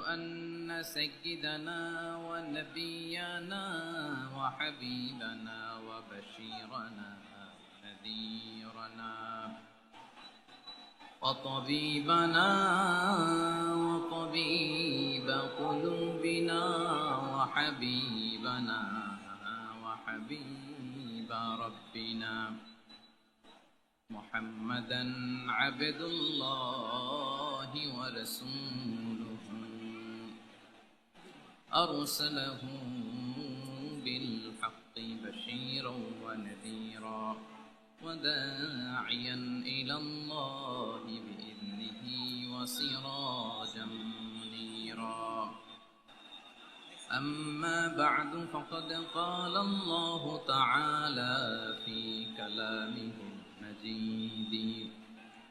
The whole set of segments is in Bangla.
أن سيدنا ونبينا وحبيبنا وبشيرنا ونذيرنا وطبيبنا وطبيب قلوبنا وحبيبنا وحبيب ربنا محمدا عبد الله ورسوله أرسله بالحق بشيرا ونذيرا وداعيا إلى الله بإذنه وسراجا منيرا أما بعد فقد قال الله تعالى في كلامه المجيد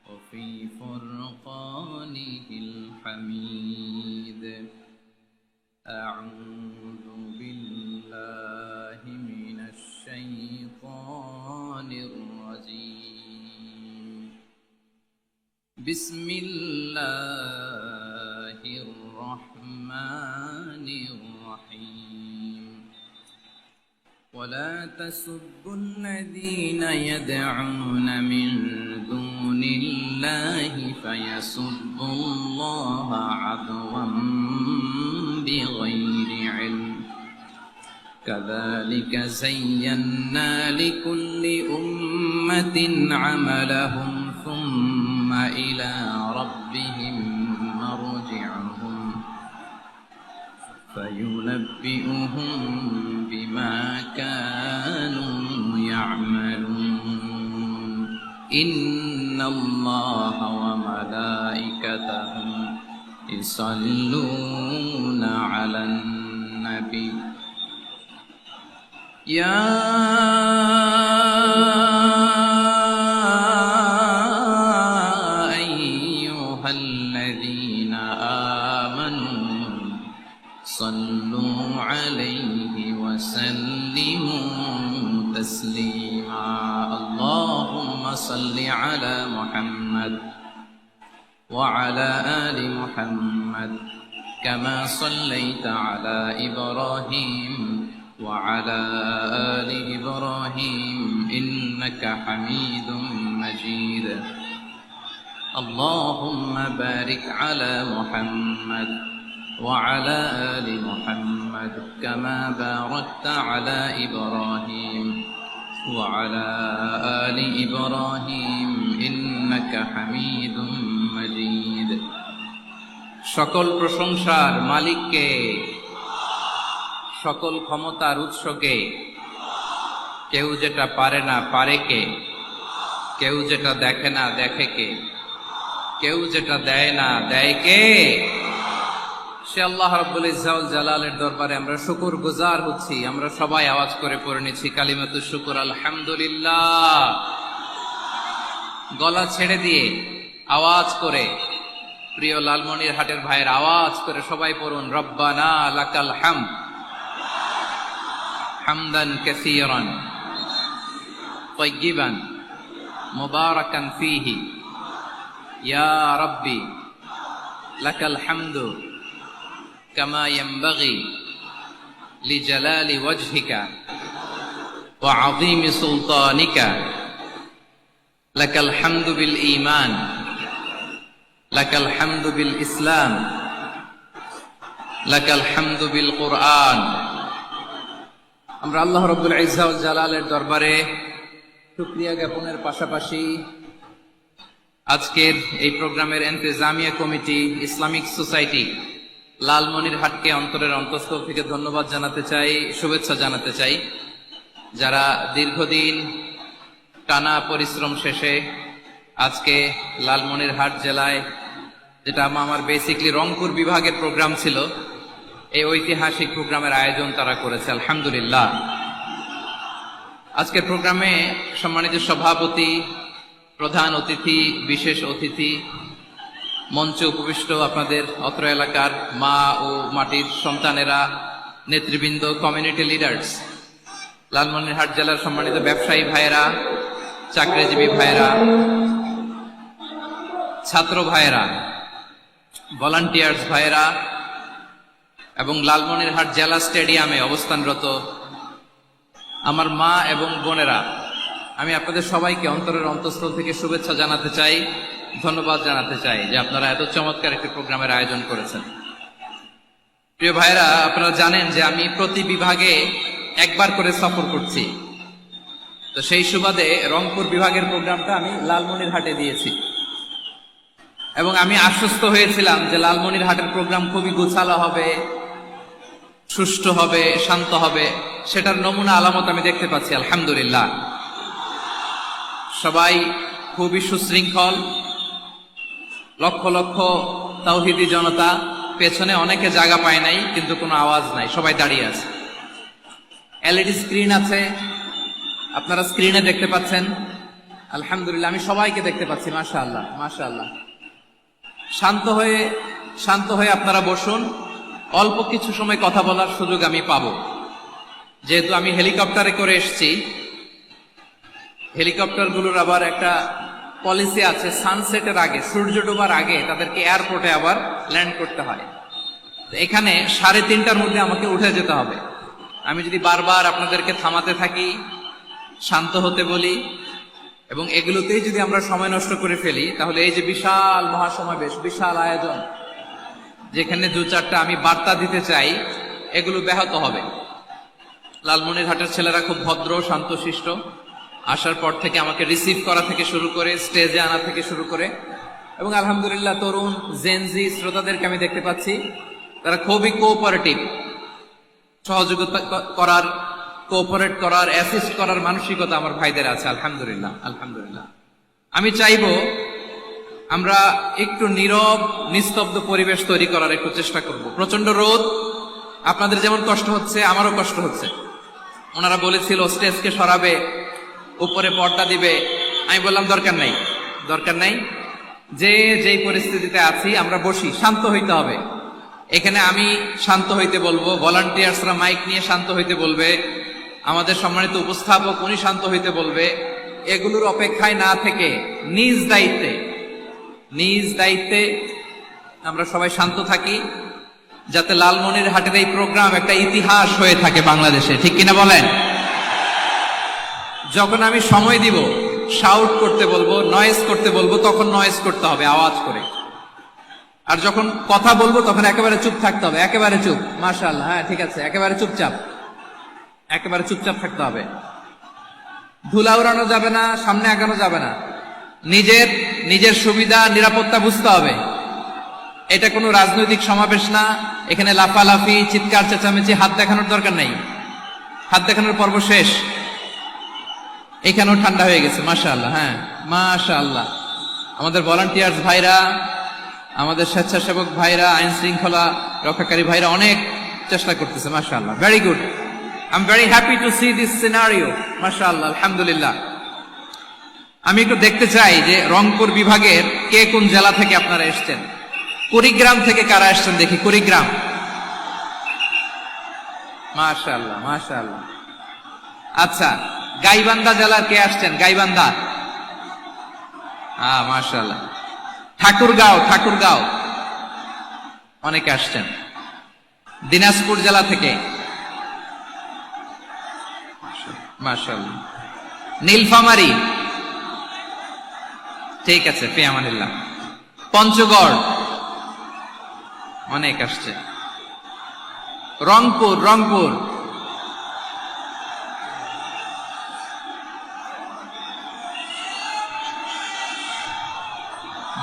وفي فرقانه الحميد أعوذ بالله من الشيطان الرجيم بسم الله الرحمن الرحيم ولا تسبوا الذين يدعون من دون الله فيسبوا الله عدوا بغير علم كذلك زينا لكل أمة عملهم ثم إلى ربهم مرجعهم فينبئهم بما كانوا يعملون إن الله وملائكته يصلون على النبي يا أيها الذين آمنوا صلوا عليه وسلموا تسليما اللهم صل على محمد وعلى آل محمد كما صليت على إبراهيم وعلى آل إبراهيم إنك حميد مجيد اللهم بارك على محمد وعلى آل محمد كما باركت على إبراهيم وعلى آل إبراهيم إنك حميد مجيد সকল প্রশংসার মালিককে সকল ক্ষমতার উৎসকে কেউ যেটা পারে না পারে কে কেউ যেটা দেখে না দেখে কে কেউ যেটা দেয় না দেয় কে সে আল্লাহ রাব্বুল ইজ্জত ওয়াল জালালের দরবারে আমরা শুকরগুজার হচ্ছি আমরা সবাই আওয়াজ করে পড়ে নিচ্ছি কালিমাতুশ শুকর আলহামদুলিল্লাহ গলা ছেড়ে দিয়ে আওয়াজ করে প্রিয় লালমনিরহাটের ভাইয়ের আওয়াজ করে সবাই পড়ুন রব্বানা লাকাল হামদ হামদান কাসীরান তাইয়িবান মুবারাকান ফীহি ইয়া রাব্বি লাকাল হামদু কামা ইয়ানবাগি লিজালালি ওয়াজহিকা ওয়া আযীমি সুলতানিকা লাকাল হামদু বিল ঈমান লাকাল হামদু বিল ইসলাম লাকাল হামদু বিল কুরআন আমরা আল্লাহ রাব্বুল ইজ্জত ওয়াল জালালের দরবারে শুকরিয়া জ্ঞাপনের পাশাপাশি আজকের এই প্রোগ্রামের ইন্তেজামিয়া কমিটি ইসলামিক সোসাইটি লালমনিরহাটকে অন্তরের অন্তঃস্থল থেকে ধন্যবাদ জানাতে চাই শুভেচ্ছা জানাতে চাই যারা দীর্ঘদিন টানা পরিশ্রম শেষে আজকে লালমনিরহাট জেলায় যেটা আমার বেসিকলি রংপুর বিভাগের প্রোগ্রাম ছিল এই ঐতিহাসিক প্রোগ্রামের আয়োজন তারা করেছে আলহামদুলিল্লাহ আজকের প্রোগ্রামে সম্মানিত সভাপতি প্রধান অতিথি বিশেষ অতিথি মঞ্চে উপবিষ্ট আপনাদের অত্র এলাকার মা ও মাটির সন্তানেরা নেতৃবৃন্দ কমিউনিটি লিডার্স লালমনিরহাট জেলার সম্মানিত ব্যবসায়ী ভাইয়েরা চাকরিজীবী ভাইয়েরা ছাত্র ভাইয়েরা ভলান্টিয়ার্স ভাইয়েরা এবং লালমনিরহাট জেলা স্টেডিয়ামে অবস্থানরত আমার মা এবং বোনেরা, আমি আপনাদের সবাইকে অন্তরের অন্তঃস্থল থেকে শুভেচ্ছা জানাতে চাই, ধন্যবাদ জানাতে চাই যে আপনারা এত চমৎকার একটি প্রোগ্রামের আয়োজন করেছেন। প্রিয় ভাইরা, আপনারা জানেন যে আমি প্রতি বিভাগে একবার করে সফর করছি। তো সেই সুবাদে রংপুর বিভাগের প্রোগ্রামটা আমি লালমনিরহাটে দিয়েছি এবং আমি আশ্বস্ত হয়েছিলাম যে লালমনিরহাটের প্রোগ্রাম খুবই গোছালো হবে, সুষ্ঠু হবে, শান্ত হবে। সেটার নমুনা আলামত আমি দেখতে পাচ্ছি, আলহামদুলিল্লাহ। সবাই খুবই সুশৃঙ্খল, লক্ষ লক্ষ তাওহীদি জনতা, পেছনে অনেকে জায়গা পায় নাই কিন্তু কোনো আওয়াজ নাই, সবাই দাঁড়িয়ে আছে। এলইডি স্ক্রিন আছে, আপনারা স্ক্রিনে দেখতে পাচ্ছেন, আলহামদুলিল্লাহ। আমি সবাইকে দেখতে পাচ্ছি, মাশাআল্লাহ মাশাআল্লাহ। শান্ত হয়ে আপনারা বসুন, অল্প কিছু সময় কথা বলার সুযোগ আমি পাবো। যেহেতু আমি হেলিকপ্টারে করে এসেছি, হেলিকপ্টারগুলোর আবার একটা পলিসি আছে, সানসেটের আগে, সূর্য ডোবার আগে তাদেরকে এয়ারপোর্টে আবার ল্যান্ড করতে হয়। এখানে 3:30টার মধ্যে আমাকে উঠে যেতে হবে। আমি যদি বারবার আপনাদেরকে থামাতে থাকি, শান্ত হতে বলি এবং এগুলোতেই যদি আমরা সময় নষ্ট করে ফেলি, তাহলে এই যে বিশাল মহাসমাবেশ, বিশাল আয়োজন, যেখানে 2-4টা আমি বার্তা দিতে চাই, এগুলো ব্যাহত হবে। লালমনিরহাটের ছেলেরা খুব ভদ্র, শান্তশিষ্ট। আসার পর থেকে আমাকে রিসিভ করা থেকে শুরু করে, স্টেজে আনা থেকে শুরু করে, এবং আলহামদুলিল্লাহ তরুণ জেনজি শ্রোতাদেরকে আমি দেখতে পাচ্ছি, তারা খুবই কোঅপারেটিভ। সহযোগিতা করার, কোঅপারেট করার, অ্যাসিস্ট করার মানসিকতা আমার ভাইদের আছে, আলহামদুলিল্লাহ আলহামদুলিল্লাহ। আমি চাইবো আমরা একটু নীরব, নিস্তব্ধ পরিবেশ তৈরি করার একটু চেষ্টা করব। প্রচন্ড রোদ, আপনাদের যেমন কষ্ট হচ্ছে আমারও কষ্ট হচ্ছে। ওনারা বলেছিল স্টেজকে সরাবে, উপরে পর্দা দিবে। আমি বললাম দরকার নাই, যেই পরিস্থিতিতে আছি আমরা বসি, শান্ত হইতে হবে। এখানে আমি শান্ত হইতে বলবো, ভলান্টিয়ার্সরা মাইক নিয়ে শান্ত হইতে বলবে, আমাদের সম্মানিত উপস্থাপক উনি শান্ত হইতে বলবে। এগুলোর অপেক্ষায় না থেকে নিজ দায়িত্বে আমরা সবাই শান্ত থাকি, যাতে লালমনিরহাটের এই প্রোগ্রাম একটা ইতিহাস হয়ে থাকে বাংলাদেশে, ঠিক কিনা বলেন? যখন আমি সময় দিব, শাউট করতে বলবো, নয়েজ করতে বলবো, তখন নয়েজ করতে হবে আওয়াজ করে। আর যখন কথা বলবো তখন একেবারে চুপ থাকতে হবে, একেবারে চুপ। মাশাআল্লাহ, হ্যাঁ ঠিক আছে, একেবারে চুপচাপ থাকতে হবে। ধুলা উড়ানো যাবে না, সামনে আগানো যাবে না। নিজের সুবিধা, নিরাপত্তা বুঝতে হবে। এটা কোনো রাজনৈতিক সমাবেশ না, এখানে লাফালাফি, চিৎকার চেঁচামেচি, হাত দেখানোর দরকার নাই। হাত দেখানোর পর্ব শেষ। এখানেও ঠান্ডা হয়ে গেছে, মাশাআল্লাহ। হ্যাঁ মাশাআল্লাহ। আমাদের ভলান্টিয়ার্স ভাইরা, আমাদের স্বেচ্ছাসেবক ভাইরা, আইন শৃঙ্খলা রক্ষাকারী ভাইরা অনেক চেষ্টা করতেছে, মাশাআল্লাহ। Very good, I am very happy to C this scenario, মাশাআল্লাহ আলহামদুলিল্লাহ। আমি একটু দেখতে চাই যে রংপুর বিভাগের কে কোন জেলা থেকে আপনারা এসছেন। কুড়িগ্রাম থেকে কারা এসছেন দেখি, কুড়িগ্রাম। মাশাআল্লাহ মাশাআল্লাহ। আচ্ছা, গাইবান্ধা জেলার কে আসছেন? গাইবান্ধা, মাশাআল্লাহ। ঠাকুরগাঁও অনেকে আসছেন। দিনাজপুর জেলা থেকে, মাশাআল্লাহ। নীলফামারী, ঠিক আছে, ফিয়ামানিল্লাহ। পঞ্চগড় অনেক আসছে। রংপুর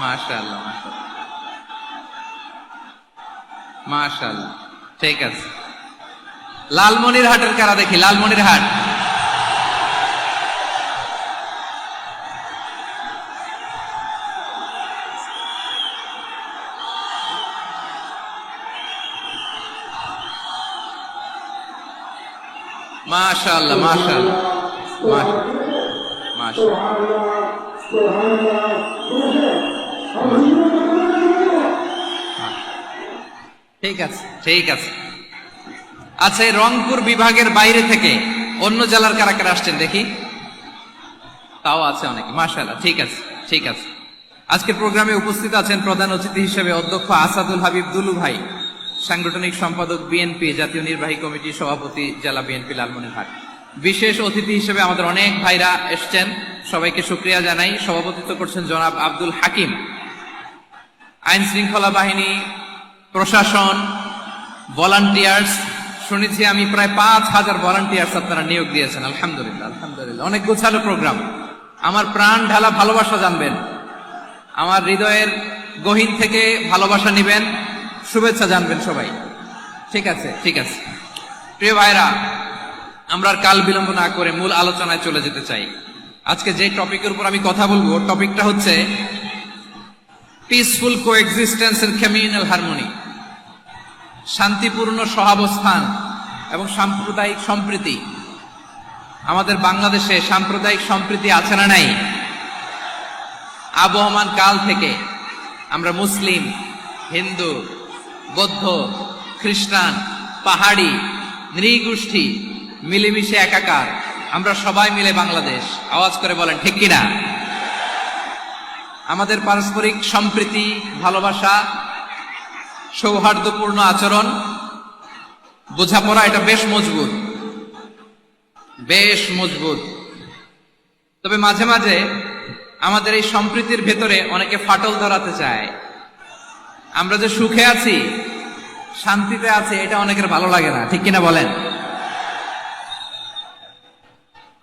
মাশাআল্লাহ মাশাআল্লাহ, ঠিক আছে। লালমনিরহাটের কারা দেখি, লালমনিরহাট। মাশাআল্লাহ মাশাআল্লাহ ঠিক আছে। আচ্ছা, এই রংপুর বিভাগের বাইরে থেকে অন্য জেলার কারা কারা আসছেন দেখি। তাও আছে অনেকে, মাশাআল্লাহ। ঠিক আছে। আজকের প্রোগ্রামে উপস্থিত আছেন প্রধান অতিথি হিসেবে অধ্যক্ষ আসাদুল হাবিব দুলু ভাই, সাংগঠনিক সম্পাদক বিএনপি জাতীয় নির্বাহী কমিটি সভাপতি জেলা বিএনপি লালমনিরহাট। বিশেষ অতিথি হিসেবে আমাদের অনেক ভাইরা এসছেন, সবাইকে শুকরিয়া জানাই। সভাপতিত্ব করছেন জনাব আব্দুল হাকিম। আইন শৃঙ্খলা বাহিনী, প্রশাসন, ভলান্টিয়ার্স, শুনেছি আমি প্রায় 5,000 ভলান্টিয়ার্স আপনারা নিয়োগ দিয়েছেন। আলহামদুলিল্লাহ, আলহামদুলিল্লাহ, অনেক গোছালো প্রোগ্রাম। আমার প্রাণ ঢালা ভালোবাসা জানবেন, আমার হৃদয়ের গহীন থেকে ভালোবাসা নিবেন, শুভেচ্ছা জানবেন সবাই। ঠিক আছে, ঠিক আছে। প্রিয় ভাইরা, আমরা আর কাল বিলম্ব না করে মূল আলোচনায় চলে যেতে চাই। আজকে যে টপিকের উপর আমি কথা বলবো, টপিকটা হচ্ছে peaceful coexistence and communal harmony, শান্তিপূর্ণ সহাবস্থান এবং সাম্প্রদায়িক সম্প্রীতি। আমাদের বাংলাদেশে সাম্প্রদায়িক সম্প্রীতি আছে না নাই? আবহমান কাল থেকে আমরা মুসলিম, হিন্দু, বৌদ্ধ, খ্রিস্টান, পাহাড়ি, নৃগোষ্ঠী মিলেমিশে একাকার, আমরা সবাই মিলে বাংলাদেশ। আওয়াজ করে বলেন ঠিক কিনা? আমাদের পারস্পরিক সম্প্রীতি, ভালোবাসা, সৌহার্দ্যপূর্ণ আচরণ, বোঝাপড়া, এটা বেশ মজবুত, বেশ মজবুত। তবে মাঝে মাঝে আমাদের এই সম্প্রীতির ভেতরে অনেকে ফাটল ধরাতে চায়। আমরা যে সুখে আছি, শান্তিতে আছি, এটা অনেকের ভালো লাগে না, ঠিক কিনা বলেন?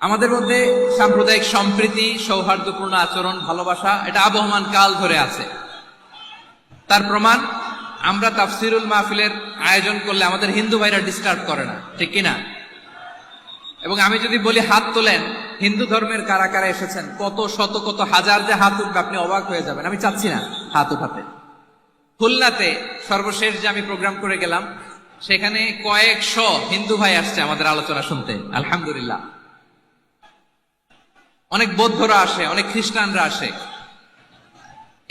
আমাদের মধ্যে সাম্প্রদায়িক সম্প্রীতি, সৌহার্দ্যপূর্ণ আচরণ, ভালোবাসা, এটা আবহমান কাল ধরে আছে। তার প্রমাণ, আমরা তাফসিরুল মাহফিলের আয়োজন করলে আমাদের হিন্দু ভাইরা ডিস্টার্ব করে না, ঠিক কিনা? এবং আমি যদি বলি হাত তোলেন, হিন্দু ধর্মের কারা কারা এসেছেন, কত শত কত হাজার যে হাত উঠবে, আপনি অবাক হয়ে যাবেন। আমি চাচ্ছি না হাত উঠাতে। খুলনাতে সর্বশেষ যে আমি প্রোগ্রাম করে গেলাম, সেখানে কয়েকশো হিন্দু ভাই আসছে আমাদের আলোচনা শুনতে, আলহামদুলিল্লাহ। অনেক বৌদ্ধরা আসে, অনেক খ্রিস্টানরা আসে।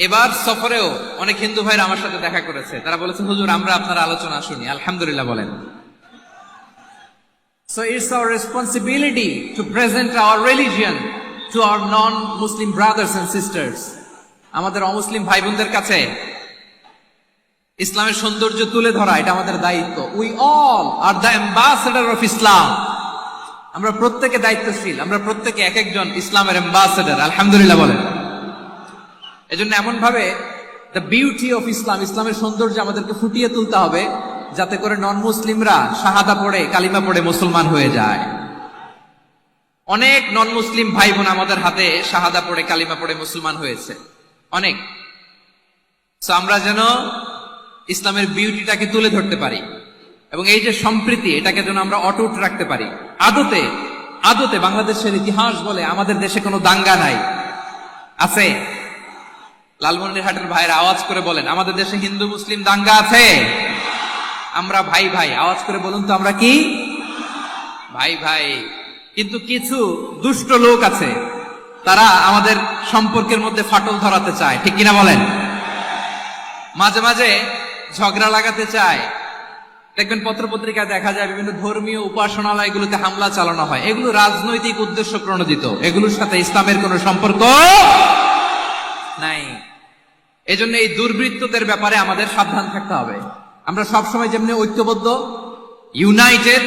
এবার সফরেও অনেক হিন্দু ভাইরা আমার সাথে দেখা করেছে। তারা বলেছে, হুজুর, আমরা আপনার আলোচনা শুনি। আলহামদুলিল্লাহ বলেন। So it's our responsibility to present our religion to our non-Muslim brothers and sisters. আমাদের অমুসলিম ভাই বোনদের কাছে ইসলামের সৌন্দর্য তুলে ধরা, এটা আমাদের দায়িত্ব। We all are the ambassador of Islam. আমরা প্রত্যেকে দায়িত্বশীল, আমরা প্রত্যেকে এক একজন ইসলামের অ্যাম্বাসেডর। আলহামদুলিল্লাহ বলেন। এজন্য এমন ভাবে দ্য বিউটি অফ ইসলাম, ইসলামের সৌন্দর্য আমাদেরকে ফুটিয়ে তুলতে হবে, যাতে করে নন মুসলিমরা শাহাদা পড়ে, কালিমা পড়ে মুসলমান হয়ে যায়। অনেক নন মুসলিম ভাই বোন আমাদের হাতে শাহাদা পড়ে, কালিমা পড়ে মুসলমান হয়েছে, অনেক। সো আমরা যেন ইসলামের বিউটিটাকে তুলে ধরতে পারি এবং এই যে সম্প্রীতি, এটাকে যেন আমরা অটুট রাখতে পারি। আদতে আদতে বাংলাদেশের ইতিহাস বলে আমাদের দেশে কোনো দাঙ্গা নাই, আছে? লালমনিরহাটের ভাইয়ের আওয়াজ করে বলেন, আমাদের দেশে হিন্দু মুসলিম দাঙ্গা আছে? আমরা ভাই ভাই, আওয়াজ করে বলুন তো, আমরা কি ভাই ভাই? কিন্তু কিছু দুষ্ট লোক আছে, তারা আমাদের সম্পর্কের মধ্যে ফাটল ধরাতে চায়, ঠিক কিনা বলেন? মাঝে মাঝে ঝগড়া লাগাতে চায়। দেখবেন পত্রপত্রিকায় দেখা যায় বিভিন্ন ধর্মীয় উপাসনালয়গুলোতে হামলা চালানো হয়। এগুলো রাজনৈতিক উদ্দেশ্য প্রণোদিত, এগুলোর সাথে ইসলামের কোনো সম্পর্ক নাই। এজন্য এই দুর্বৃত্তদের ব্যাপারে আমাদের সাবধান থাকতে হবে। আমরা সবসময় যেমনি ঐক্যবদ্ধ, ইউনাইটেড,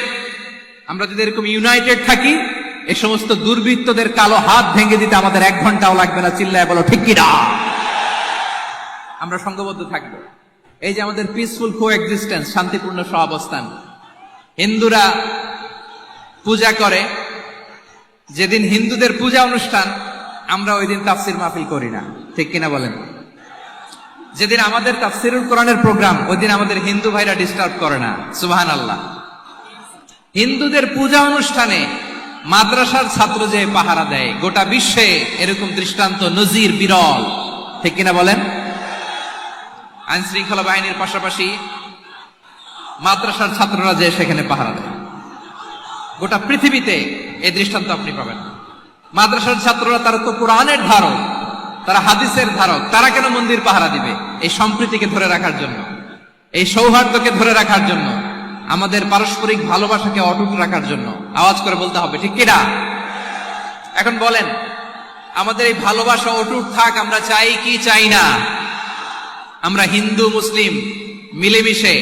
আমরা যদি এরকম ইউনাইটেড থাকি, এই সমস্ত দুর্বৃত্তদের কালো হাত ভেঙে দিতে আমাদের 1 ঘন্টাও লাগবে না। চিল্লায় বলো ঠিক কিনা? আমরা সংঘবদ্ধ থাকবো। এই যে আমাদের পিসফুল কোএক্সিস্টেন্স, শান্তিপূর্ণ সহাবস্থান। হিন্দুরা পূজা করে, যেদিন হিন্দুদের পূজা অনুষ্ঠান, আমরা ওই দিন তাফসির মাহফিল করি না, ঠিক কিনা বলেন? যেদিন আমাদের তাফসিরুল কোরআনের প্রোগ্রাম, ওই দিন আমাদের হিন্দু ভাইরা ডিস্টার্ব করে না। সুবহানাল্লাহ। হিন্দুদের পূজা অনুষ্ঠানে মাদ্রাসার ছাত্র যে পাহারা দেয়, গোটা বিশ্বে এরকম দৃষ্টান্ত, নজির বিরল, ঠিক কিনা বলেন? আইন শৃঙ্খলা বাহিনীর পাশাপাশি মাদ্রাসার ছাত্ররা যে সেখানে পাহারা দেয়, গোটা পৃথিবীতে এই দৃষ্টান্ত আপনি পাবেন। মাদ্রাসার ছাত্ররা, তারা তো কোরআনের ধারক, তারা হাদিসের ধারক, তারা কেন মন্দির পাহারা দিবে? এই সম্প্রীতিকে ধরে রাখার জন্য, এই সৌহার্দ্যকে ধরে রাখার জন্য, আমাদের পারস্পরিক ভালোবাসাকে অটুট রাখার জন্য। আওয়াজ করে বলতে হবে, ঠিক কিনা? এখন বলেন, আমাদের এই ভালোবাসা অটুট থাক, আমরা চাই কি চাই না? আমরা হিন্দু মুসলিম মিলেমিশে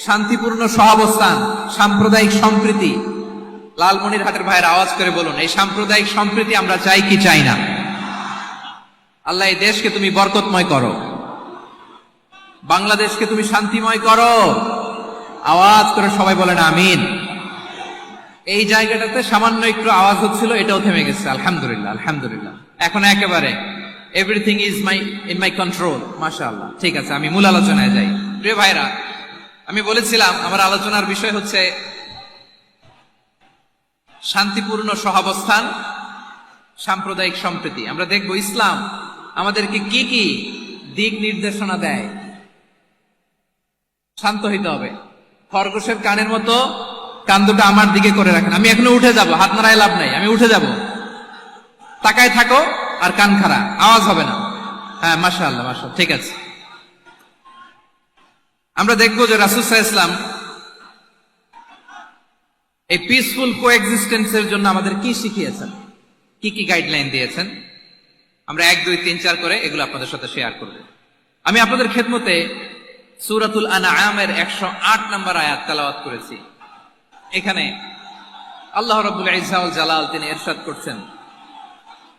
শান্তিপূর্ণ সহাবস্থান, সাম্প্রদায়িক সম্প্রীতি। লালমনিরহাটের ভাইয়ের আওয়াজ করে বলুন, এই সাম্প্রদায়িক সম্প্রীতি আমরা চাই কি চাই না? আল্লাহ এই দেশকে তুমি বরকতময় করো, বাংলাদেশকে তুমি শান্তিময় করো। আওয়াজ করে সবাই বলেন আমিন। এই জায়গাটাতে সামান্য একটু আওয়াজ হচ্ছিল, এটাও থেমে গেছে। আলহামদুলিল্লাহ, আলহামদুলিল্লাহ। এখন একেবারে everything is in my control. মাশাআল্লাহ। ঠিক আছে, আমি মূল আলোচনায় যাই। প্রিয় ভাইরা, আমি বলেছিলাম আমার আলোচনার বিষয় হচ্ছে শান্তিপূর্ণ সহাবস্থান, সাম্প্রদায়িক সম্প্রীতি। আমরা দেখব ইসলাম আমাদেরকে কি কি দিক নির্দেশনা দেয়। শান্ত হইতে হবে। খরগোশের কানের মতো কান দুটো আমার দিকে করে রাখেন। আমি এখনো উঠে যাব, হাত নাড়ায় লাভ নাই, আমি উঠে যাব। তাকায় থাকো আর কান খাড়া, আওয়াজ হবে না। হ্যাঁ, মাশাআল্লাহ, মাশাআল্লাহ, ঠিক আছে। আমরা দেখবো যে রাসূল সাল্লাল্লাহু আলাইহি ওয়াসাল্লাম এই পিসফুল কোএক্সিস্টেন্সের জন্য আমাদের কি শিখিয়েছেন, কি কি গাইডলাইন দিয়েছেন। আমরা 1, 2, 3, 4 করে এগুলো আপনাদের সাথে শেয়ার করব। আমি আপনাদের খেদমতে সূরাতুল আনআমের 108 নম্বর আয়াত তেলাওয়াত করেছি। এখানে আল্লাহ রাব্বুল ইজ্জা ওয়াল জালাল তিনি ইরশাদ করছেন,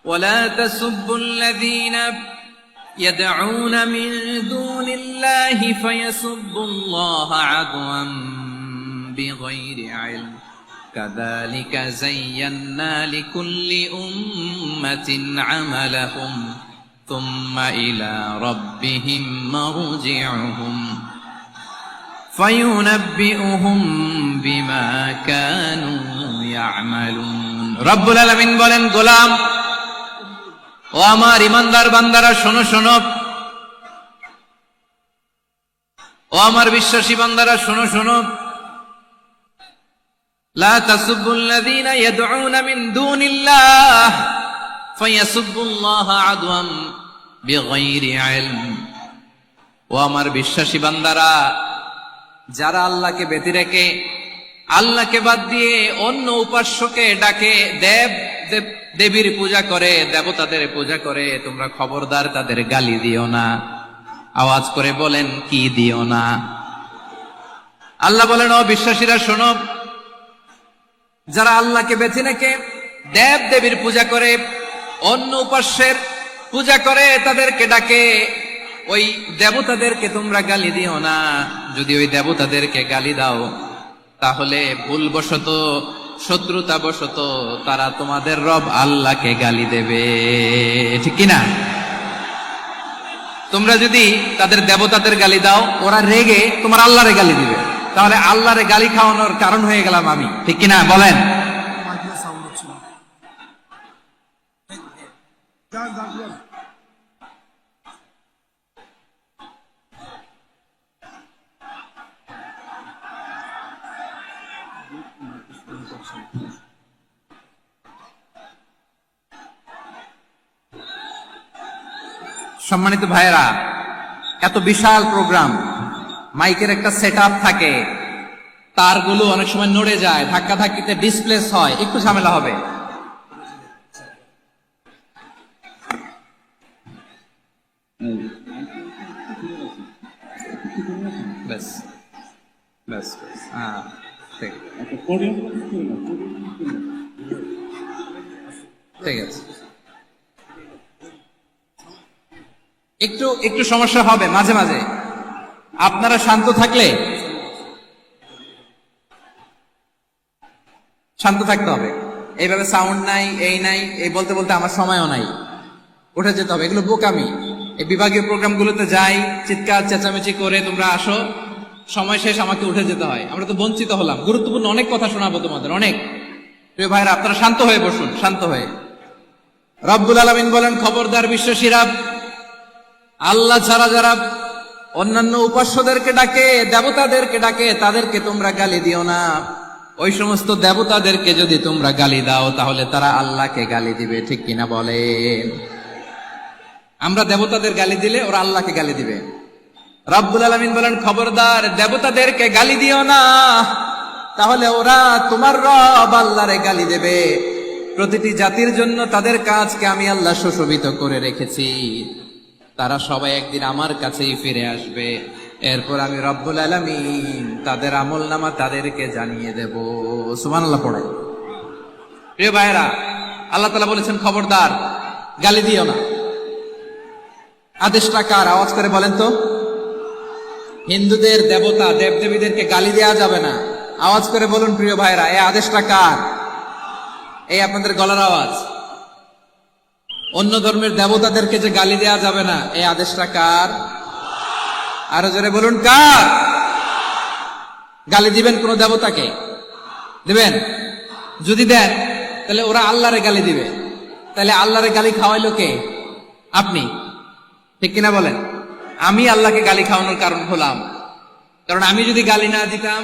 ওয়ালা তাসুব্বুল্লাযীনা ইয়াদউনা মিন দুনিল্লাহি ফায়াসুব্বুল্লাহা আদওয়ান বিগাইরি ইলম কাযালিকা যায়্যান্না লিকুল্লি উম্মাতিন আমালাহুম থুম্মা ইলা রাব্বিহিম মারজিউহুম ফায়ুনাব্বিউহুম বিমা কানু ইয়ামালুন। রব্বুল আলামিন বলেন, গোলাম ও আমার ইমানদার বান্দারা শোনো শোনো, ও আমার বিশ্বাসী বান্দারা শোনো শোনো। লা তাসুব্বুল্লাযীনা ইয়াদউনা মিন দুনিল্লাহ ফায়াসুব্বুল্লাহা আদওয়ান বিগাইরি ইলম। ও আমার বিশ্বাসী বান্দারা, যারা আল্লাহকে ব্যতি রেখে, আল্লাহকে বাদ দিয়ে অন্য উপাস্যকে ডাকে, দেবীর পূজা করে, দেবতাদের পূজা করে, তোমরা খবরদার তাদের গালি দিও না। আওয়াজ করে বলেন, কি দিও না? আল্লাহ বলেন, ও বিশ্বাসীরা শোনো, যারা আল্লাহকে বেছে রেখে দেবীর পূজা করে, অন্য উপাস্যের পূজা করে, তাদেরকে ডাকে, ওই দেবতাদেরকে তোমরা গালি দিও না। যদি ওই দেবতাদেরকে গালি দাও, তাহলে ভুলবশত, শত্রুতাবশত তারা তোমাদের রব আল্লাহকে গালি দেবে, ঠিক কিনা? তোমরা যদি তাদের দেবতাদের গালি দাও, ওরা রেগে তোমার আল্লাহরে গালি দিবে, তাহলে আল্লাহরে গালি খাওয়ানোর কারণ হয়ে গেলাম আমি, ঠিক কিনা বলেন? সম্মানিত ভাইয়েরা, এত বিশাল প্রোগ্রাম, মাইকের একটা সেটআপ থাকে, তারগুলো অনেক সময় নড়ে যায়, ধাক্কা ধাক্কিতে ডিসপ্লেস হয়, একটু ঝামেলা হবে। ব্যাস ব্যাস, হ্যাঁ, ঠিক আছে। একটু একটু সমস্যা হবে মাঝে মাঝে, আপনারা শান্ত থাকলে, শান্ত থাকতে হবে। এইভাবে সাউন্ড নাই, এই নাই, এই বলতে বলতে আমার সময়ও নাই, উঠে যেতে হবে। এগুলো বোকামি। এই বিভাগীয় প্রোগ্রামগুলোতে যাই, চিৎকার চেঁচামেচি করে তোমরা আসো, সময় শেষ, আমাকে উঠে যেতে হয়। আমরা তো বঞ্চিত হলাম। গুরুত্বপূর্ণ অনেক কথা শোনাবো তোমাদের, অনেক। প্রিয় ভাইরা, আপনারা শান্ত হয়ে বসুন, শান্ত হয়ে। রব্বুল আলামিন বলেন, খবরদার বিশ্বাসীরা, আল্লাহ ছাড়া যারা অন্যান্য উপাস্যদেরকে ডাকে, দেবতাদেরকে ডাকে, তাদেরকে তোমরা গালি দিও না। ওই সমস্ত দেবতাদেরকে যদি তোমরা গালি দাও, তাহলে তারা আল্লাহকে গালি দিবে, ঠিক কিনা বলেন? আমরা দেবতাদের গালি দিলে ওরা আল্লাহকে গালি দিবে। রব্বুল আলামিন বলেন, খবরদার দেবতাদেরকে গালি দিও না, তাহলে ওরা তোমার রব আল্লাহরে গালি দেবে। প্রতিটি জাতির জন্য তাদের কাজকে আমি আল্লাহ সুশোভিত করে রেখেছি, তারা সবাই একদিন আমার কাছেই ফিরে আসবে। এরপর আমি রব্বুল আলামিন তাদের আমলনামা তাদেরকে জানিয়ে দেব। সুবহানাল্লাহ পড়ে। প্রিয় ভাইরা, আল্লাহ তাআলা বলেছেন খবরদার গালি দিও না। আদেশটা কার? আওয়াজ করে বলেন তো। হিন্দুদের দেবতা দেবদেবীদেরকে গালি দেওয়া যাবে না। আওয়াজ করে বলুন প্রিয় ভাইরা, এই আদেশটা কার? এই আপনাদের গলার আওয়াজ। অন্য ধর্মের দেবতাদেরকে যে গালি দেওয়া যাবে না, এই আদেশটা কার? আরো জোরে বলুন কার? গালি দিবেন কোন দেবতাকে? দিবেন? যদি দেন তাহলে ওরা আল্লাহরে গালি দিবে। তাহলে আল্লাহরে গালি খাওয়াইলো কে? আপনি, ঠিক কিনা বলেন? আমি আল্লাহকে গালি খাওয়ানোর কারণ হলাম, কারণ আমি যদি গালি না দিতাম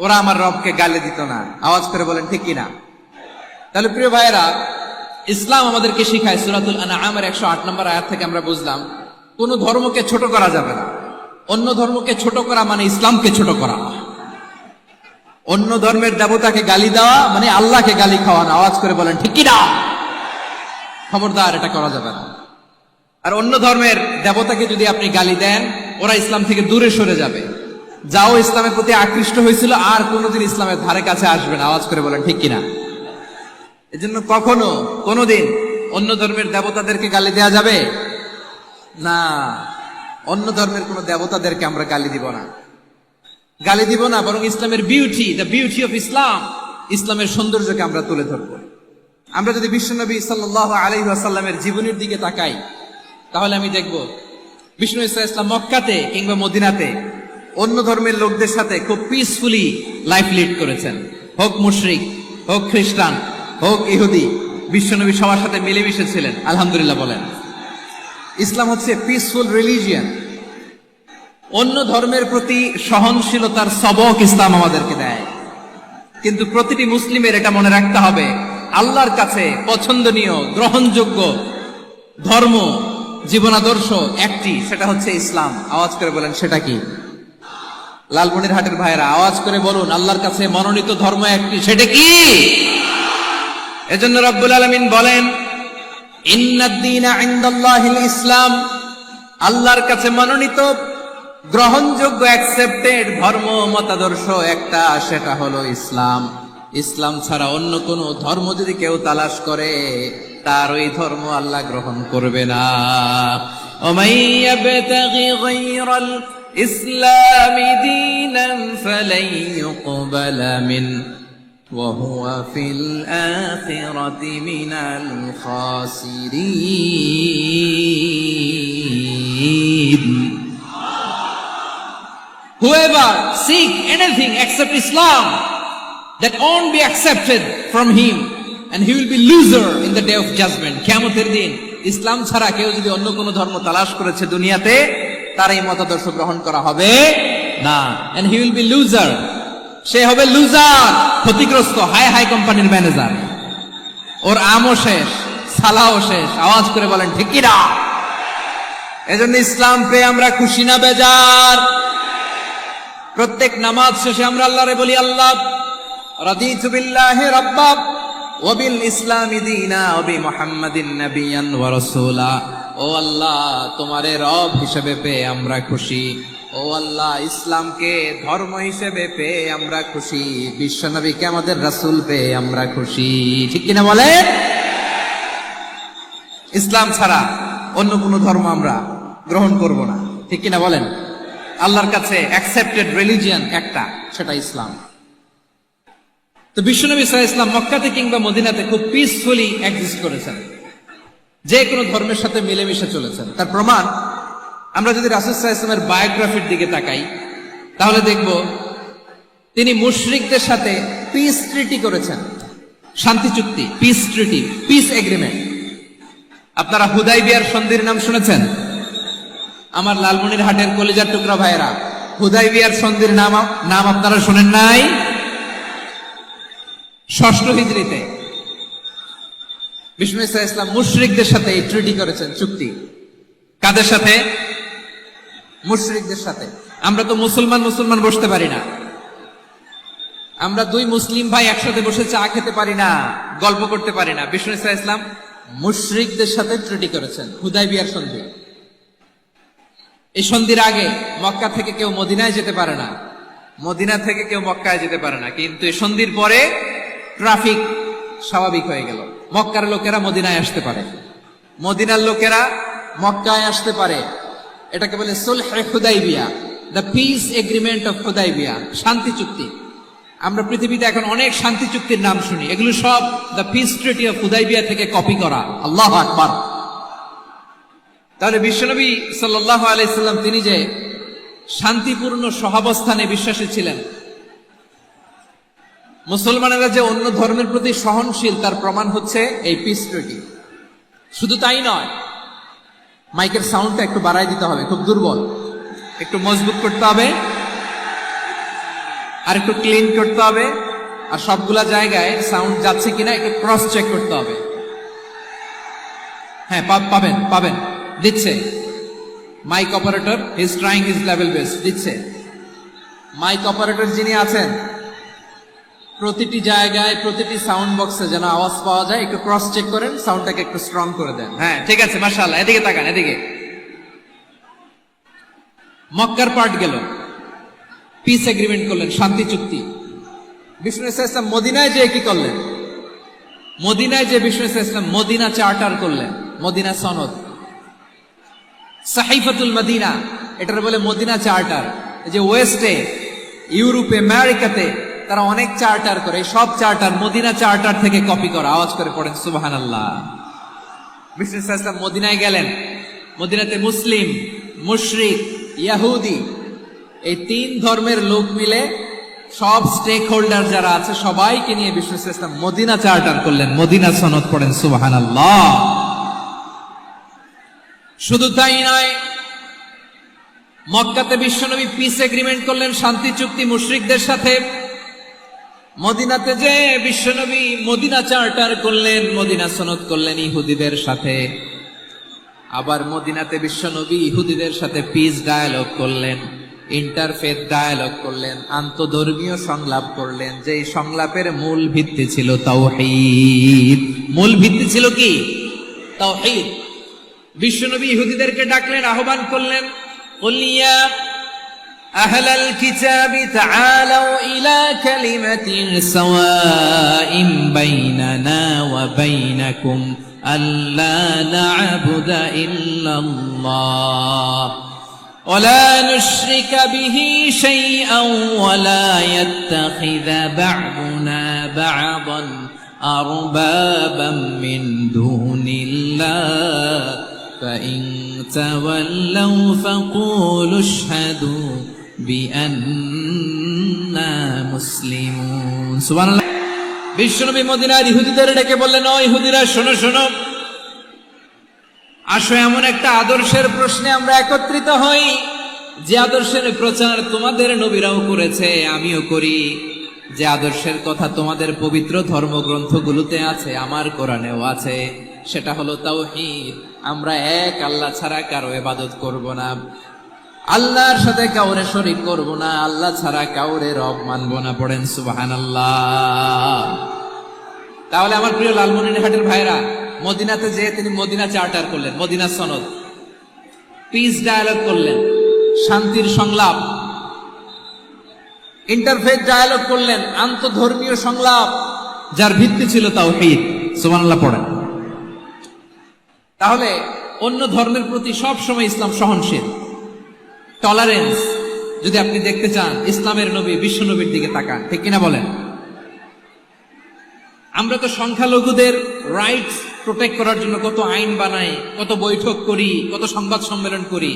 ওরা আমার রবকে গালি দিত না। আওয়াজ করে বলেন ঠিক কিনা? তাহলে প্রিয় ভাইয়েরা, ইসলাম আমাদেরকে শিখায়, সূরাতুল আনআমের 108 নম্বর আয়াত থেকে আমরা বুঝলাম কোন ধর্মকে ছোট করা যাবে না। অন্য ধর্মকে ছোট করা মানে ইসলামকে ছোট করা। অন্য ধর্মের দেবতাকে গালি দেওয়া মানে আল্লাহকে গালি খাওয়ানো। আওয়াজ করে বলেন ঠিক কিনা? খবরদার, এটা করা যাবে না। আর অন্য ধর্মের দেবতাকে যদি আপনি গালি দেন, ওরা ইসলাম থেকে দূরে সরে যাবে। যাও ইসলামের প্রতি আকৃষ্ট হয়েছিল আর কোনোদিন ইসলামের ধারে কাছে আসবে না। আওয়াজ করে বলেন ঠিক কিনা? এজন্য কখনো কোনোদিন অন্য ধর্মের দেবতাদেরকে গালি দেয়া যাবে না। অন্য ধর্মের কোন দেবতাদেরকে আমরা গালি দিব না, গালি দিব না, বরং ইসলামের beauty, the beauty of Islam, ইসলামের সৌন্দর্যকে আমরা তুলে ধরব। আমরা যদি বিশ্বনবী সাল্লাল্লাহু আলাইহি ওয়াসাল্লামের জীবনের দিকে তাকাই, তাহলে আমি দেখব বিষ্ণু ইসলাম মক্কাতে কিংবা মদিনাতে অন্য ধর্মের লোকদের সাথে খুব পিসফুলি লাইফ লিড করেছেন। হোক মুশরিক, হোক খ্রিস্টান, হোক ইহুদি, বিশ্বনবী সবার সাথে মিলেমিশে ছিলেন। আলহামদুলিল্লাহ বলেন। ইসলাম হচ্ছে পিসফুল রিলিজিয়ান। অন্য ধর্মের প্রতি সহনশীলতার সবক ইসলাম আমাদেরকে দেয়। কিন্তু প্রতিটি মুসলিমের এটা মনে রাখতে হবে, আল্লাহর কাছে পছন্দনীয় গ্রহণযোগ্য ধর্ম, জীবনাদর্শ একটি, সেটা হচ্ছে ইসলাম। আওয়াজ করে বলেন সেটা কি? লালমনিরহাটের ভাইয়েরা আওয়াজ করে বলুন, আল্লাহর কাছে মনোনীত ধর্ম একটি, সেটা কি? এজন্য রব্বুল আলামিন বলেন, ইন্নাদ-দীনা ইনদাল্লাহিল ইসলাম, আল্লাহর কাছে মনোনীত গ্রহণযোগ্য অ্যাকসেপ্টেড ধর্ম মতাদর্শ একটা, সেটা হলো ইসলাম। ইসলাম ছাড়া অন্য কোন ধর্ম যদি কেউ তালাশ করে, তার ওই ধর্ম আল্লাহ গ্রহণ করবে না। ওমাইয়াবতাগি গায়রাল ইসলামি দীনান ফালাই ইউকবালা মিন ওয়া হুয়া ফিল আখিরাতি মিনাল খাসিরিন। Whoever seek anything except Islam, that won't be accepted from him, and he will be loser in the day of judgment. কিয়ামতের দিন ইসলাম ছাড়া কেউ যদি অন্য কোন ধর্ম তালাশ করেছে দুনিয়াতে, তার এই মতাদর্শ গ্রহণ করা হবে না। and he will be loser, সে হবে লুজার, ক্ষতিগ্রস্ত, হাই হাই কোম্পানির ম্যানেজার। ওর আমও শেষ, সালাও শেষ। আওয়াজ করে বলেন ঠিক কি না? এজন্য ইসলাম পেয়ে আমরা খুশি না বেজার? প্রত্যেক নামাজ শেষে আমরা আল্লাহরে বলি, আল্লাহ রাদিতু বিল্লাহি রাব্বা ওয়া বিল ইসলামি দীনা ওয়া বি মুহাম্মাদিন নাবিয়ান ওয়া রাসূলা। ও আল্লাহ, তোমারে রব হিসেবে পেয়ে আমরা খুশি। ও আল্লাহ, ইসলামকে ধর্ম হিসেবে পেয়ে আমরা খুশি। বিশ্বনবীকে আমাদের রাসূল পেয়ে আমরা খুশি। ঠিক কিনা বলে? ইসলাম ছাড়া অন্য কোনো ধর্ম আমরা গ্রহণ করব না। ঠিক কিনা বলেন? আল্লাহর কাছে অ্যাকসেপ্টেড রিলিজিয়ান একটা, সেটা ইসলাম। তো বিশ্বনবী সাল্লাল্লাহু আলাইহি ওয়াসাল্লাম মক্কাতে কিংবা মদিনাতে খুব পিসফুলি এক্সিস্ট করেছেন, যে কোনো ধর্মের সাথে মিলেমিশে চলেছেন। তার প্রমাণ আমরা যদি রাসূল সাল্লাল্লাহু আলাইহি ওয়াসাল্লামের বায়োগ্রাফির দিকে তাকাই, তাহলে দেখব তিনি মুশরিকদের সাথে পিস ট্রিটি করেছেন, শান্তি চুক্তি, পিস ট্রিটি, পিস এগ্রিমেন্ট। আপনারা হুদাইবিয়ার সন্ধির নাম শুনেছেন? আমার লালমনিরহাটের কলিজার টুকরা ভাইয়েরা, হুদাইবিয়ার সন্ধির নাম আপনারা শুনেন নাই? 6ষ্ঠ হিজরিতে বিষ্ণু সাল্লাল্লাহু আলাইহি ওয়াসাল্লাম মুশরিকদের সাথে এই ট্রিটি করেছেন, চুক্তি। কাদের সাথে? মুশরিকদের সাথে। আমরা তো মুসলমান বসতে পারি না। আমরা দুই মুসলিম ভাই একসাথে বসে চা খেতে পারি না, গল্প করতে পারি না। বিষ্ণু সাল্লাল্লাহু আলাইহি ওয়াসাল্লাম মুশরিকদের সাথে ট্রিটি করেছেন, হুদাইবিয়ার সন্ধি। এই সন্ধির আগে মক্কা থেকে কেউ মদিনায় যেতে পারে না, মদিনা থেকে কেউ মক্কায় যেতে পারে না, কিন্তু এই সন্ধির পরে ট্রাফিক স্বাভাবিক হয়ে গেল। মক্কার লোকেরা মদিনায় আসতে পারে, মদিনার লোকেরা মক্কায় আসতে পারে। এটাকে বলে সুলহে Hudaibiya, the peace agreement of Hudaibiya, শান্তি চুক্তি। আমরা পৃথিবীতে এখন অনেক শান্তি চুক্তির নাম শুনি, এগুলো সব the piece treaty of Hudaibiya থেকে কপি করা। আল্লাহু আকবার। তাহলে বিশ্বনবী সাল্লাল্লাহু আলাইহি সাল্লাম তিনি যে শান্তিপূর্ণ সহাবস্থানে বিশ্বাসী ছিলেন, মুসলমানেরা যে অন্য ধর্মের প্রতি সহনশীল তার প্রমাণ হচ্ছে এই পিস ট্রিটি। শুধু তাই নয়, মাইকের সাউন্ডটা একটু বাড়াই দিতে হবে, খুব দুর্বল, একটু মজবুত করতে হবে, আর একটু ক্লিন করতে হবে, আর সবগুলা জায়গায় সাউন্ড যাচ্ছে কিনা একটু ক্রস চেক করতে হবে। হ্যাঁ, পাবেন পাবেন, দিচ্ছে mic operator, he is trying his level best, দিচ্ছে। মাইক অপারেটর যিনি আছেন, প্রতিটি জায়গায় প্রতিটি সাউন্ড বক্সে যেন আওয়াজ পাওয়া যায়, একটু ক্রস চেক করেন, সাউন্ডটাকে একটু স্ট্রং করে দেন। হ্যাঁ, ঠিক আছে, মাশাআল্লাহ। এদিকে তাকান, এদিকে। মক্কার পার্ট গেল, পিস এগ্রিমেন্ট করলেন, শান্তি চুক্তি। বিষ্ণু ইসলাম মদিনায় যে কি করলেন? মদিনায় যে বিষ্ণু ইসলাম মদিনা চার্টার করলেন, মদিনা সনদ, সাহিফাতুল মদিনা, এটার বলে মদিনা চার্টার। যে ওয়েস্টে, ইউরোপে, আমেরিকাতে তারা অনেক চার্টার করে, সব চার্টার মদিনা চার্টার থেকে কপি করা। আওয়াজ করে পড়েন সুবহানাল্লাহ। বিষ্ণু ইসলাম মদিনায় গেলেন, মদিনাতে মুসলিম, মুশরিক, ইহুদি, এই তিন ধর্মের লোক মিলে সব স্টেক হোল্ডার যারা আছে সবাইকে নিয়ে বিষ্ণু ইসলাম মদিনা চার্টার করলেন, মদিনা সনদ। পড়েন সুবহানাল্লাহ। শুধু তাই নয়, মক্কাতে বিশ্বনবী পিস এগ্রিমেন্ট করলেন, শান্তি চুক্তি মুশরিকদের সাথে। মদিনাতে যে বিশ্বনবী মদিনা চার্টার করলেন, মদিনা সনদ করলেন ইহুদিদের সাথে। আবার মদিনাতে বিশ্বনবী ইহুদিদের সাথে পিস ডায়ালগ করলেন, ইন্টারফেথ ডায়ালগ করলেন, আন্তধর্মীয় সংলাপ করলেন, যেই সংলাপের মূল ভিত্তি ছিল তাওহীদ। মূল ভিত্তি ছিল কি? তাওহীদ। বিশ্বনবী ইহুদিদেরকে ডাকলেন, আহ্বান করলেন, কুল ইয়া আহলাল কিতাবি তাআলাউ ইলা কালিমাতিন সাওয়াইন বাইনানা ওয়া বাইনাকুম আল্লা না'বুদা ইল্লাল্লাহ ওয়া লা নুশরিকা বিহি শাইআন ওয়া লা ইয়াত্তাখিযা বা'দুনা বা'দান আরবাবাম মিন দুনিল্লাহ فإن تولوا فقولوا اشهدوا بأننا مسلمون। সুবহানাল্লাহ। বিশ্বনবী মদিনার ইহুদিদের ডেকে বললেন, ও ইহুদিরা, শোনো শোনো, আসো এমন একটা আদর্শের প্রশ্নে আমরা একত্রিত হই, যে আদর্শের প্রচার তোমাদের নবীরাও করেছে, আমিও করি, যে আদর্শের কথা তোমাদের পবিত্র ধর্মগ্রন্থগুলোতে আছে, আমার কোরআনেও আছে, সেটা হলো তাওহীদ। আমরা এক আল্লাহ ছাড়া কারো ইবাদত করব না, আল্লাহর সাথে কাউরে শরীক করব না, আল্লাহ ছাড়া কাউরে রব মানব না। পড়েন সুবহানাল্লাহ। তাহলে আমার প্রিয় লালমনিরহাটের ভাইরা, মদিনাতে যে তিনি মদিনা চার্টার করলেন, মদিনা সনদ, পিস ডায়ালগ করলেন, শান্তির সংলাপ, ইন্টারফেথ ডায়ালগ করলেন, আন্তধর্মীয় সংলাপ, যার ভিত্তি ছিল তাওহীদ। সুবহানাল্লাহ পড়েন। তাহলে অন্য ধর্মের প্রতি সব সময় ইসলাম সহনশীল, টলারেন্স। যদি আপনি দেখতে চান ইসলামের নবী বিশ্ব নবীর দিকে তাকান, ঠিক কিনা বলেন? আমরা তো সংখ্যালঘুদের রাইটস প্রোটেক্ট করার জন্য কত আইন বানাই, কত বৈঠক করি, কত সংবাদ সম্মেলন করি।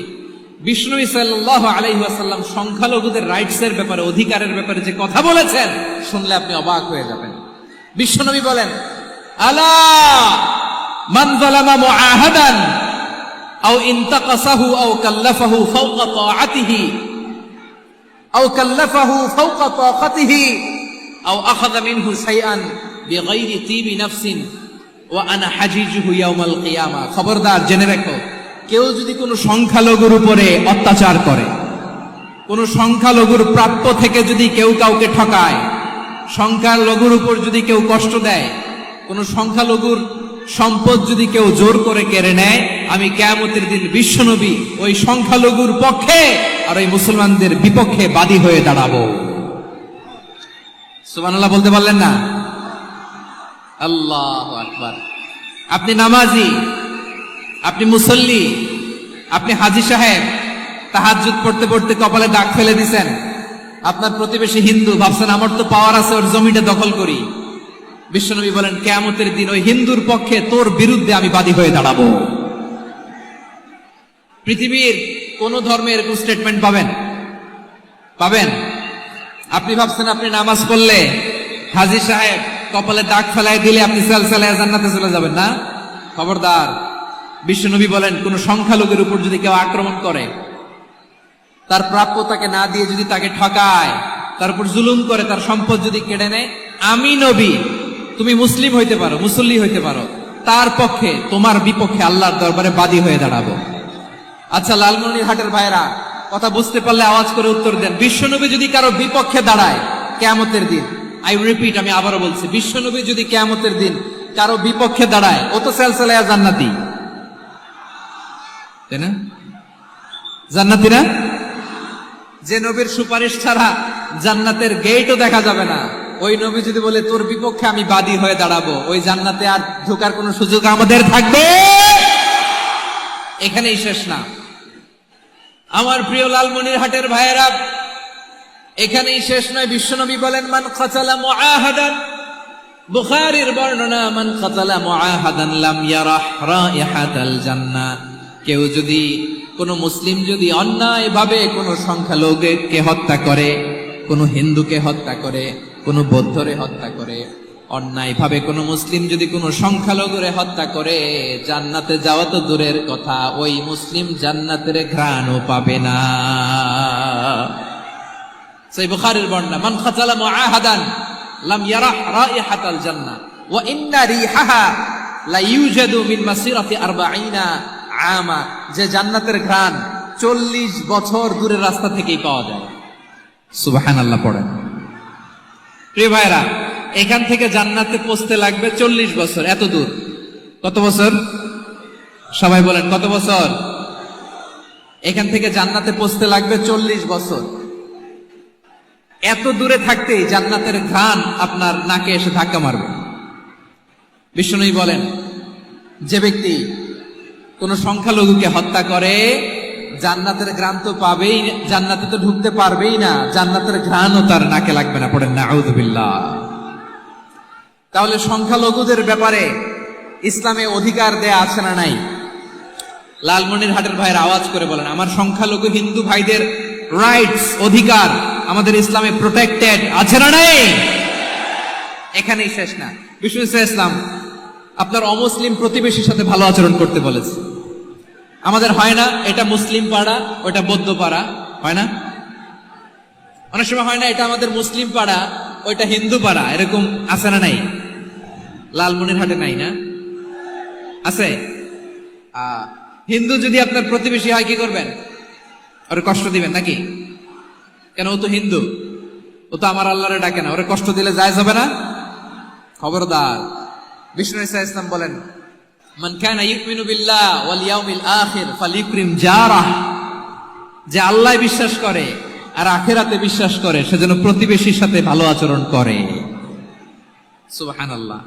বিষ্ণু সাল্লাল্লাহু আলাইহি ওয়াসাল্লাম সংখ্যালঘুদের রাইটস এর ব্যাপারে, অধিকারের ব্যাপারে যে কথা বলেছেন, শুনলে আপনি অবাক হয়ে যাবেন। বিশ্বনবী বলেন, আলা মান যালামা মুআহাদান আও ইনতাকাসাহু আও কাল্লাফাহু ফাওকা তাআতিহি আও কাল্লাফাহু ফাওকা তাকাতিহি আও আখাযা মিনহু শাইআন বিগাইরি তিবি নাফসিন ওয়া আনা হাজিজুহু ইয়াউমাল কিয়ামা। খবরদার, জেনে রাখো, কেউ যদি কোনো সংখ্যালঘুর উপরে অত্যাচার করে, কোন সংখ্যালঘুর প্রাপ্য থেকে যদি কেউ কাউকে ঠকায়, সংখ্যালঘুর উপর যদি কেউ কষ্ট দেয়, কোন সংখ্যালঘুর সম্পদ যদি কেউ জোর করে কেড়ে নেয়, আমি কিয়ামতের দিন বিশ্বনবী ওই সংখ্যালঘুর পক্ষে আর ওই মুসলমানদের বিপক্ষে বাদী হয়ে দাঁড়াবো। সুবহানাল্লাহ বলতে পারলেন না? আল্লাহু আকবার। আপনি নামাজি, আপনি মুসল্লি, আপনি হাজী সাহেব, তাহাজ্জুদ পড়তে পড়তে কপালে দাগ ফেলে দিছেন। আপনার প্রতিবেশী হিন্দু, ভাবছেন আমার তো পাওয়ার আছে, ওর জমিটা দখল করি। বিশ্বনবী বলেন কিয়ামতের দিন ওই হিন্দুর পক্ষে তোর বিরুদ্ধে আমি বাদী হয়ে দাঁড়াবো। পৃথিবীর কোন ধর্মে এরকম স্টেটমেন্ট পাবেন? পাবেন? আপনি ভাবছেন আপনি নামাজ পড়লে হাজী সাহেব কপালে দাগ ফেলায় দিলে আপনি সালসালায় জান্নাতে চলে যাবেন না? খবরদার। বিশ্বনবী বলেন কোন সংখ্যালঘুর উপর যদি কেউ আক্রমণ করে, তার প্রাপ্য তাকে না দিয়ে যদি তাকে ঠকায়, তার উপর জুলুম করে, তার সম্পদ যদি কেড়ে নেয়, আমি নবী, তুমি মুসলিম হইতে পারো, মুসল্লি হইতে পারো, তার পক্ষে তোমার বিপক্ষে আল্লাহর দরবারে বাদী হয়ে দাঁড়াবো। আচ্ছা লালমনিরহাটের ভাইরা, কথা বুঝতে পারলে আওয়াজ করে উত্তর দেন। বিশ্বনবী যদি কারো বিপক্ষে দাঁড়ায় কিয়ামতের দিন, আই রিপিট, আমি আবারও বলছি, বিশ্বনবী যদি কিয়ামতের দিন কারো বিপক্ষে দাঁড়ায়, ও তো সালসালায়া জান্নাতি, তাই না? জান্নাতি না? যে নবীর সুপারিশ ছাড়া জান্নাতের গেটও দেখা যাবে না, ওই নবী যদি বলে তোর বিপক্ষে আমি বাদী হয়ে দাঁড়াবো, ওই জান্নাতে আর ঢোকার কোন সুযোগ আমাদের থাকবে? এখানেই শেষ না আমার প্রিয় লালমনিরহাটের ভাইয়েরা, এখানেই শেষ নয়। বিশ্বনবী বলেন মান কাতালা মুআহাদান, বুখারীর বর্ণনা, মান কাতালা মুআহাদান লাম ইয়ারাহ রাইহাতাল জান্নাহ। কেউ যদি, কোন মুসলিম যদি অন্যায়ভাবে কোন সংখ্যালঘুকে হত্যা করে, কোন হিন্দুকে হত্যা করে, কোন বৌদ্ধরে হত্যা করে, অন্যায়ভাবে কোন মুসলিম যদি কোন সংখ্যালঘুরে হত্যা করে, জান্নাতে যাওয়া তো দূরের কথা, ওই মুসলিম জান্নাতের ঘ্রাণও পাবে না। সেই বুখারীর বর্ণনা, মান কাতালা মুআহাদান লাম ইয়ারাহ রাইহাতাল জান্নাহ ওয়া ইন্না রিহাহা লা ইউজাদু মিন মাসিরাতি 40 আমা। যে জান্নাতের ঘ্রাণ 40 বছর দূরের রাস্তা থেকেই পাওয়া যায়। সুবহানাল্লাহ পড়েন। প্রিয় ভাইরা, এখান থেকে জান্নাতে পৌঁছতে লাগবে 40 বছর। এত দূর, কত বছর? সবাই বলেন কত বছর? এখান থেকে জান্নাতে পৌঁছতে লাগবে 40 বছর। এত দূরে থাকতেই জান্নাতের ঘ্রাণ আপনার নাকে এসে ধাক্কা মারবে। বিষ্ণুই বলেন যে ব্যক্তি কোন সংখ্যালঘুকে হত্যা করে, জান্নাতের ঘ্রাণ তো পাবেই, জান্নাতে তো ঢুকতে পারবেই না, জান্নাতের ঘ্রাণও তার নাকে লাগবে না। পড়েন নাউযুবিল্লাহ। তাহলে সংখ্যালঘুদের ব্যাপারে ইসলামে অধিকার দেয়া আছে না নাই? লালমনিরহাটের ভাইয়ের আওয়াজ করে বলেন, আমার সংখ্যালঘু হিন্দু ভাইদের রাইটস, অধিকার আমাদের ইসলামে প্রোটেক্টেড আছে না নাই? এখানেই শেষ না। বিষ্ণু ইসলাম আপনার অমুসলিম প্রতিবেশীর সাথে ভালো আচরণ করতে বলেছে। আমাদের হয় না, এটা মুসলিম পাড়া, ওটা বৌদ্ধ পাড়া, হয় না? অনেক সময় হয় না, এটা আমাদের মুসলিম পাড়া, ওইটা হিন্দু পাড়া, এরকম আছে না নাই? লালমনিরহাটে নাই না? আছে? হিন্দু যদি আপনার প্রতিবেশী হয় কি করবেন? ওরে কষ্ট দিবেন নাকি? কেন? ও তো হিন্দু, ও তো আমার আল্লাহরে ডাকে না, ওরে কষ্ট দিলে জায়েজ হবে না? খবরদার। বিষ্ণু ইসলাম বলেন মান কানা ইউমিনু বিল্লাহ ওয়াল ইয়াউমিল আখির ফালিকরিম জারাহ। যে আল্লাহ বিশ্বাস করে আর আখিরাতে বিশ্বাস করে, সে যেন প্রতিবেশীর সাথে ভালো আচরণ করে। সুবহানাল্লাহ।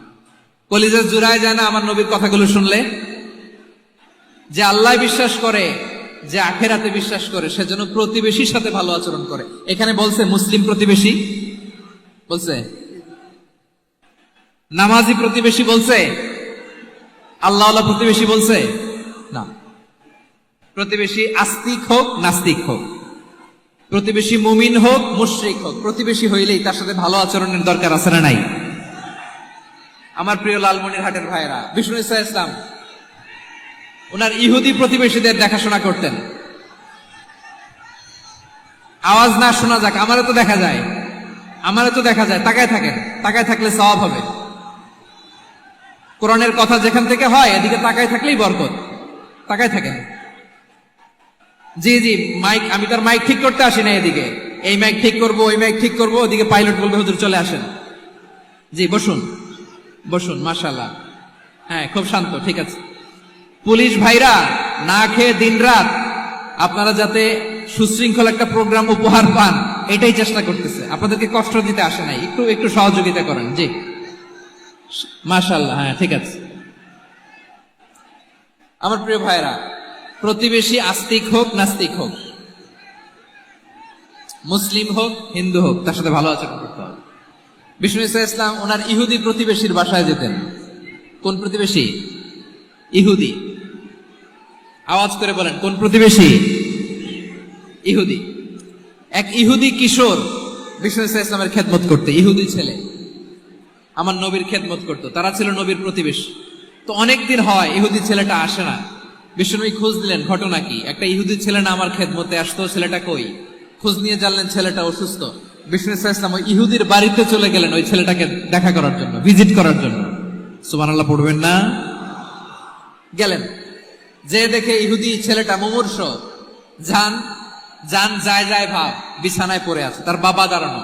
কলিজা জুড়ায় যায় না আমার নবীর কথাগুলো শুনলে? যে আল্লাহ বিশ্বাস করে, যে আখিরাতে বিশ্বাস করে, সে যেন প্রতিবেশীর সাথে ভালো আচরণ করে। এখানে বলছে মুসলিম প্রতিবেশী বলছে, নামাজি প্রতিবেশী বলছে, আল্লাহওয়ালা প্রতিবেশী বলছে না। প্রতিবেশী আস্তিক হোক নাস্তিক হোক, প্রতিবেশী মুমিন হোক মুশরিক হোক, প্রতিবেশী হইলেই তার সাথে ভালো আচরণের দরকার আছে না নাই? আমার প্রিয় লালমনিরহাটের ভাইয়েরা, বিষ্ণু ইসলাম ওনার ইহুদি প্রতিবেশীদের দেখাশোনা করতেন। আওয়াজ না শোনা যাক, আমারও তো দেখা যায়, আমারও তো দেখা যায়। তাকায় থাকেন, তাকায় থাকলে সওয়াব হবে। কোরআনের কথা যেখান থেকে হয় এদিকে তাকায় থাকলেই বরকত। তাকায় থাকেন। জি জি, মাইক, আমি তার মাইক ঠিক করতে আসি না এদিকে, এই মাইক ঠিক করব, ওই মাইক ঠিক করব, ওদিকে পাইলট বলবে হুজুর চলে আসেন। জি বসুন, বসুন, মাশাআল্লাহ। হ্যাঁ, খুব শান্ত, ঠিক আছে। পুলিশ ভাইরা না খেয়ে দিনরাত আপনারা যাতে সুশৃঙ্খল একটা প্রোগ্রাম উপহার পান এটাই চেষ্টা করতেছে, আপনাদেরকে কষ্ট দিতে আসে নাই, একটু একটু সহযোগিতা করেন। জি মাশাআল্লাহ, হ্যাঁ ঠিক আছে। আমার প্রিয় ভাইরা, প্রতিবেশী আস্তিক হোক নাস্তিক হোক, মুসলিম হোক হিন্দু হোক, তার সাথে ভালো আচরণ করতে হবে। বিষ্ণু ইসলাম ওনার ইহুদি প্রতিবেশীর বাসায় যেতেন। কোন প্রতিবেশী? ইহুদি। আওয়াজ করে বলেন, কোন প্রতিবেশী? ইহুদি। এক ইহুদি কিশোর বিষ্ণু ইসলামের খেদমত করতে, ইহুদি ছেলে আমার নবীর খেদমত করতো, তারা ছিল নবীর প্রতিবেশী। তো অনেকদিন হয় ইহুদি ছেলেটা আসে না। বিষ্ণুনবী খোঁজ দিলেন, ঘটনা কি? একটা ইহুদি ছেলে না আমার খেদমতে আসতো, ছেলেটা কই? খোঁজ নিয়ে জানলেন ছেলেটা অসুস্থ। বিষ্ণু ইসলাম ওই ইহুদির বাড়িতে চলে গেলেন ওই ছেলেটাকে দেখা করার জন্য, ভিজিট করার জন্য। সুবহানাল্লাহ পড়বেন না? গেলেন, যে দেখে ইহুদি ছেলেটা মুমূর্ষ, যান যান যায় যায় ভাব, বিছানায় পড়ে আছে, তার বাবা দাঁড়ানো।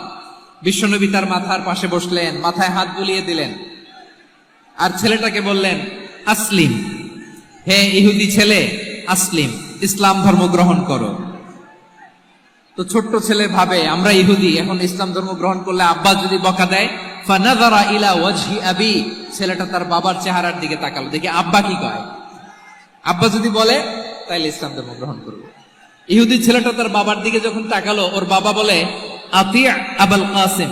বিশ্বনবী তার মাথার পাশে বসলেন, মাথায় হাত বুলিয়ে দিলেন, আর ছেলেটাকে বললেন আসলিম, হে ইহুদি ছেলে আসলিম, ইসলাম ধর্ম গ্রহণ করো। তো ছোট্ট ছেলে ভাবে আমরা ইহুদি, এখন ইসলাম ধর্ম গ্রহণ করলে আব্বা যদি বকা দেয়। ফানাযারা ইলা ওয়াজহি আবি, ছেলেটা তার বাবার চেহারার দিকে তাকালো, দেখি আব্বা কি কয়। আব্বা যদি বলে তাইলে ইসলাম ধর্ম গ্রহণ করবে। ইহুদি ছেলেটা তার বাবার দিকে যখন তাকালো, ওর বাবা বলে আতি আবুল কাসিম,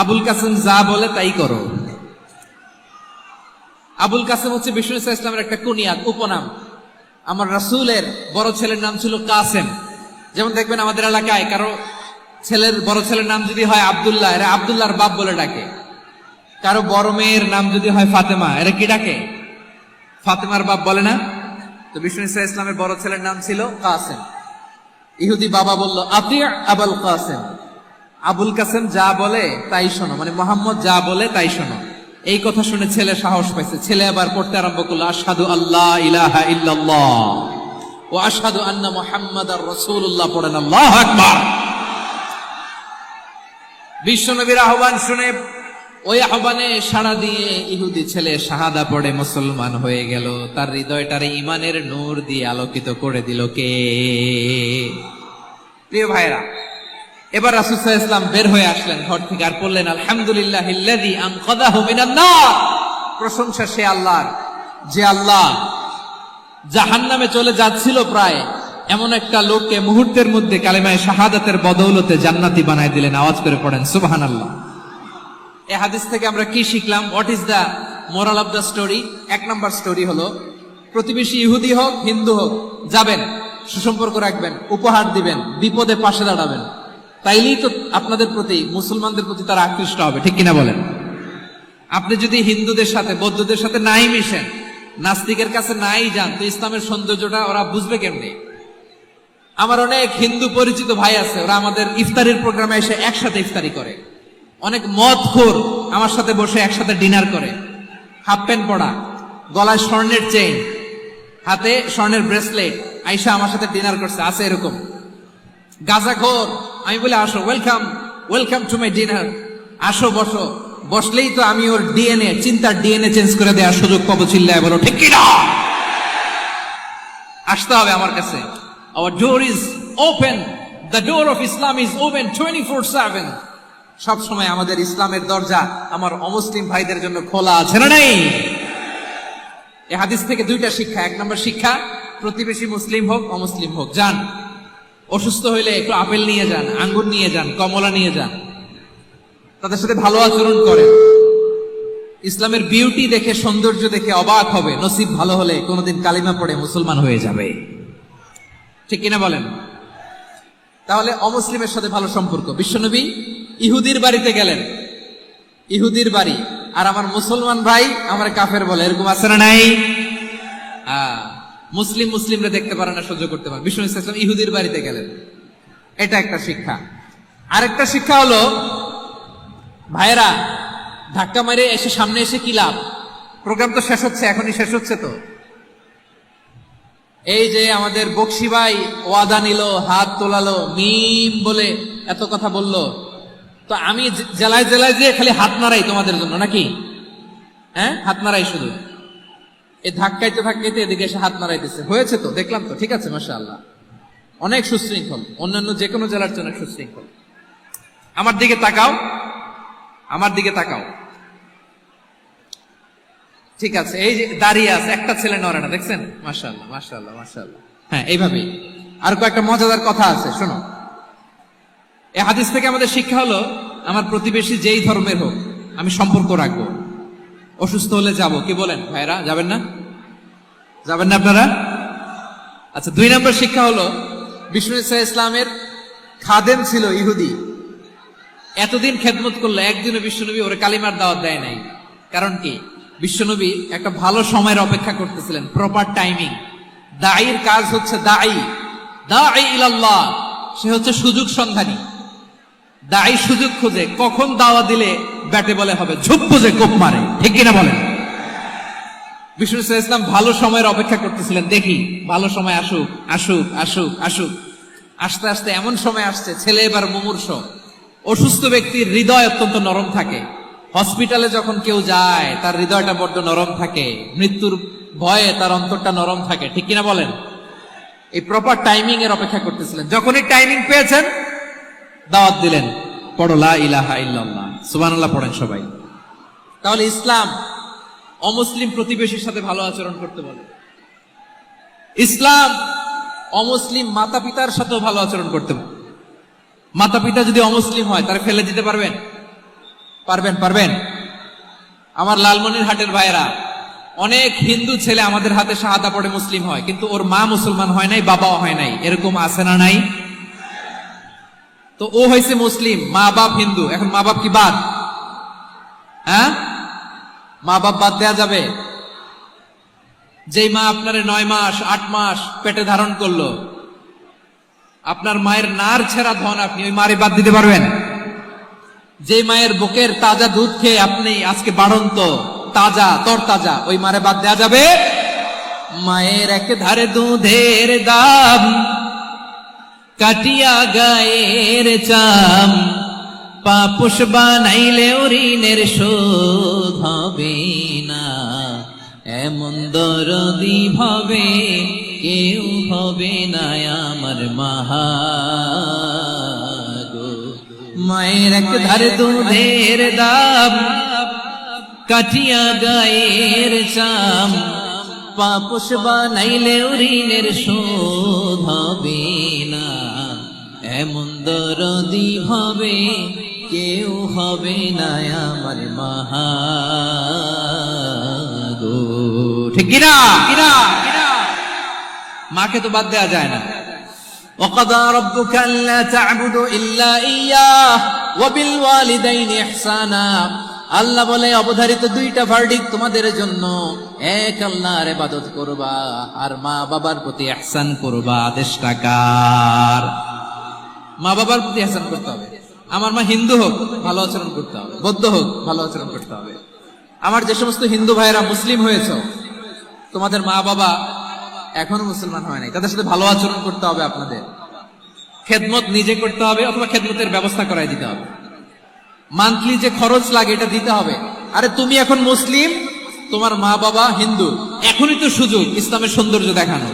আবুল কাসিম যা বলে তাই করো। আবুল কাসিম হচ্ছে বিষ্ণু ইসলামের একটা কুনিয়াত, উপনাম। আমার রাসূলের বড় ছেলের নাম ছিল কাসেম। যেমন দেখবেন আমাদের এলাকায় কারো ছেলের বড় ছেলের নাম যদি হয় আব্দুল্লাহ, এরা আব্দুল্লাহর বাপ বলে ডাকে। কারো বড় মেয়ের নাম যদি হয় ফাতেমা, এরা কি ডাকে? ফাতেমার বাপ বলে না? তো বিষ্ণু ইসলামের বড় ছেলের নাম ছিল কাসেম। ইহুদি বাবা বলল আতি আবুল কাসেম, আবুল কাসেম যা বলে তাই শোনো, মানে মোহাম্মদ যা বলে তাই শোনো। এই কথা শুনে ছেলে সাহস পাইছে, ছেলে আবার পড়তে আরম্ভ করলো আশহাদু আল্লাহ ইলাহা ইল্লাল্লাহ ওয়া আশহাদু আন্না মুহাম্মাদার রাসূলুল্লাহ, পড়েন আল্লাহু আকবার। বিশ্বনবীর আহ্বান শুনে ওই আহ্বানে সাড়া দিয়ে ইহুদি ছেলে শাহাদা পড়ে মুসলমান হয়ে গেল। তার হৃদয়টারে ইমানের নূর দিয়ে আলোকিত করে দিল কে? প্রিয় ভাইরা, এবার রাসূল সাল্লাল্লাহু আলাইহি ওয়াসাল্লাম বের হয়ে আসলেন ঘর থেকে, আর বললেন আলহামদুলিল্লাহিল্লাযী আনকাযাহু মিনান নার, প্রশংসা সে আল্লাহর যে আল্লাহ জাহান্নামে চলে যাচ্ছিল প্রায় এমন একটা লোককে মুহূর্তের মধ্যে কালেমায়ে শাহাদাতের বদৌলতে জান্নাতি বানায় দিলেন। আওয়াজ করে পড়েন সুবহানাল্লাহ। এই হাদিস থেকে আমরা কি শিখলাম? What is the moral of the story? এক নাম্বার স্টোরি হলো, প্রতিবেশী ইহুদি হোক হিন্দু হোক, যাবেন, সুসম্পর্ক রাখবেন, উপহার দিবেন, বিপদে পাশে দাঁড়াবেন, তাইলেই তো আপনাদের প্রতি, মুসলমানদের প্রতি তারা আকৃষ্ট হবে, ঠিক কিনা বলেন? আপনি যদি হিন্দুদের সাথে বৌদ্ধদের সাথে নাই মিশেন, নাস্তিকের কাছে নাই যান, তো ইসলামের সৌন্দর্যটা ওরা বুঝবে কেমনে? আমার অনেক হিন্দু পরিচিত ভাই আছে, ওরা আমাদের ইফতারির প্রোগ্রামে এসে একসাথে ইফতারি করে। অনেক মদখোর আমার সাথে বসে একসাথে ডিনার করে, হাফ প্যান্ট পরা, গলায় স্বর্ণের চেইন, হাতে স্বর্ণের ব্রেসলেট, আইসা আমার সাথে ডিনার করছে, আছে এরকম। গাঁজাখোর, আমি বলে আসো, welcome welcome to my dinner, আসো বসো। বসলেই তো আমি ওর ডিএনএ, চিন্তার ডিএনএ চেঞ্জ করে দেওয়ার সুযোগ পাবো, চিল্লায় বলো ঠিক কিনা? আসতে হবে আমার কাছে। Our door is open, the door of Islam is open 24/7. সব সময় আমাদের ইসলামের দরজা আমার অমুসলিম ভাইদের জন্য খোলা আছে না নাই? এই হাদিস থেকে দুইটা শিক্ষা। এক নম্বর শিক্ষা, প্রতিবেশী মুসলিম হোক অমুসলিম হোক, যান, অসুস্থ হইলে একটু আপেল নিয়ে যান, আঙ্গুর নিয়ে যান, কমলা নিয়ে যান, তাদের সাথে ভালো আচরণ করেন। ইসলামের বিউটি দেখে, সৌন্দর্য দেখে অবাক হবে, নসিব ভালো হলে কোনোদিন কালিমা পড়ে মুসলমান হয়ে যাবে, ঠিক কিনা বলেন? তাহলে অমুসলিমের সাথে ভালো সম্পর্ক। বিশ্বনবী ইহুদির বাড়িতে গেলেন, ইহুদির বাড়ি, আর আমার মুসলমান ভাই আমার কাফের বলে, এরকম আছে না নাই? মুসলিম মুসলিমরা দেখতে পারে না, সহ্য করতে পারে। বিশ্বনবী সাল্লাল্লাহু আলাইহি ওয়াসাল্লাম ইহুদির বাড়িতে গেলেন, এটা একটা শিক্ষা। আরেকটা শিক্ষা হলো, ভাইরা ধাক্কা মারে এসে সামনে এসে কি লাভ? প্রোগ্রাম তো শেষ হচ্ছে, এখনই শেষ হচ্ছে। তো এই যে আমাদের বকশি ভাই ওয়াদা নিল, হাত তোলালো, মিম বলে এত কথা বললো, তো আমি জেলায় জেলায় যে খালি হাত নাড়াই তোমাদের জন্য নাকি? হ্যাঁ, হাত নাড়াই শুধু। এই ধাক্কাইতে ধাক্কাইতে এদিকে এসে হাত নাড়াইতেছে, হয়েছে তো, দেখলাম তো, ঠিক আছে, মাশাআল্লাহ, অনেক সুশৃঙ্খল, অন্যান্য যে কোনো জেলার জন্য সুশৃঙ্খল। আমার দিকে তাকাও, আমার দিকে তাকাও, ঠিক আছে, এই যে দাঁড়িয়ে আছে, একটা ছেলে নড়ে না, দেখছেন? মাশাআল্লাহ, মাশাআল্লাহ, মাশাআল্লাহ। হ্যাঁ, এইভাবেই। আর কয়েকটা মজাদার কথা আছে, শোনো। এই হাদিস থেকে আমাদের শিক্ষা হলো, আমার প্রতিবেশী যেই ধর্মের হোক, আমি সম্পর্ক রাখবো। অসুস্থ হলে যাব, কি বলেন ভাইরা? যাবেন না? যাবেন না আপনারা? আচ্ছা, 2 নম্বর শিক্ষা হলো, বিষ্ণু ইসা ইসলামের খাদেম ছিল ইহুদি, এতদিন খেদমত করলো, একদিনও বিশ্বনবী ওরে কালিমার দাওয়াত দেয় নাই। কারণ কি? বিশ্বনবী একটা ভালো সময়ের অপেক্ষা করতেছিলেন, প্রপার টাইমিং। দাঈর কাজ হচ্ছে দাঈ ইলাল্লাহ, সে হচ্ছে সুযোগ সন্ধানী। দাঈ সুযোগ খুঁজে, কখন দাওয়া দিলে ব্যাটে বলে হবে, ঝুপ বুঝে কোপ মারে, ঠিক কিনা বলেন? বিষ্ণু ইসলাম ভালো সময়ের অপেক্ষা করতেছিলেন, দেখি ভালো সময় আসুক আসুক আসুক আসুক। আস্তে আস্তে এমন সময় আসছে, ছেলে এবার মুমূর্ষ। অসুস্থ ব্যক্তির হৃদয় অত্যন্ত নরম থাকে। হসপিটালে যখন কেউ যায়, তার হৃদয়টা বড্ড নরম থাকে, মৃত্যুর ভয়ে তার অন্তরটা নরম থাকে, ঠিক কিনা বলেন? এই প্রপার টাইমিং এর অপেক্ষা করতেছিলেন। যখনই টাইমিং পেয়েছেন, দাওয়াত দিলেন, পড়ো লা ইলাহা ইল্লাল্লাহ, সুবহানাল্লাহ পড়েন সবাই। তাহলে ইসলাম অমুসলিম প্রতিবেশীর সাথে ভালো আচরণ করতে বলে। ইসলাম অমুসলিম মাতা পিতার সাথেও ভালো আচরণ করতে বলে। মাতা পিতা যদি অমুসলিম হয়, তারা ফেলে দিতে পারবেন? পারবেন? পারবেন? আমার লালমনিরহাটের ভাইয়েরা, অনেক হিন্দু ছেলে আমাদের হাতে শাহাদা পড়ে মুসলিম হয়, কিন্তু ওর মা মুসলমান হয় নাই, বাবাও হয় নাই। এরকম আছে না নাই? তো ও হয়েছে মুসলিম, মা বাপ হিন্দু, এখন মা বাপ কি বাদ? হ্যাঁ, মা বাপ বাদ দেয়া যাবে? যেই মা আপনারে 9 মাস 8 মাস পেটে ধারণ করলো, আপনার মায়ের নার ছেঁড়া ধন, আপনি ওই মারে বাদ দিতে পারবেন? যে মায়ের বুকের তাজা দুধ খেয়ে আপনি আজকে বাড়ন্ত তাজা তরতাজা, ওই মারে বাদ দেয়া যাবে? মায়ের এক ধারে দুধের দাম, কাটিয়া গায়ের চাম, পাপুষ বানাইলে ঋণের শোধ হবে না, এমন দরদি ভাবে কেউ হবে না আমার মাহা গো। মায়ের এক ধারে দুধের দাম, কাটিয়া গায়ের চাম, পাপুষ বানাইলে ঋণের শোধ হবে না, এমন দরদি ভাবে কেউ হবে না আমার মাহা গো, ঠিক কিনা? মাকে তো বাদ দেওয়া যায় না। وَقَضَى رَبُّكَ أَلَّا تَعْبُدُوا إِلَّا إِيَّاهُ وَبِالْوَالِدَيْنِ إِحْسَانًا। আল্লাহ বলে, অবধারিত 2টা ভার্ডিক্ট তোমাদের জন্য, এক আল্লাহর ইবাদত করবা, আর মা বাবার প্রতি ইহসান করবা। আদেশটা কার? মা বাবার প্রতি ইহসান করতে হবে। আমার মা হিন্দু হোক, ভালো আচরণ করতে হবে, বৌদ্ধ হোক, ভালো আচরণ করতে হবে। আমার যে সমস্ত হিন্দু ভাইয়েরা মুসলিম হয়েছে, তোমাদের মা বাবা এখনো মুসলমান হয় নাই, তাদের সাথে ভালো আচরণ করতে হবে। আপনাদের খেদমত নিজে করতে হবে, অথবা খেদমতের ব্যবস্থা করাই দিতে হবে। মান্থলি যে খরচ লাগে এটা দিতে হবে। আরে তুমি এখন মুসলিম, তোমার মা বাবা হিন্দু, এখনই তো সুযোগ ইসলামের সৌন্দর্য দেখানো।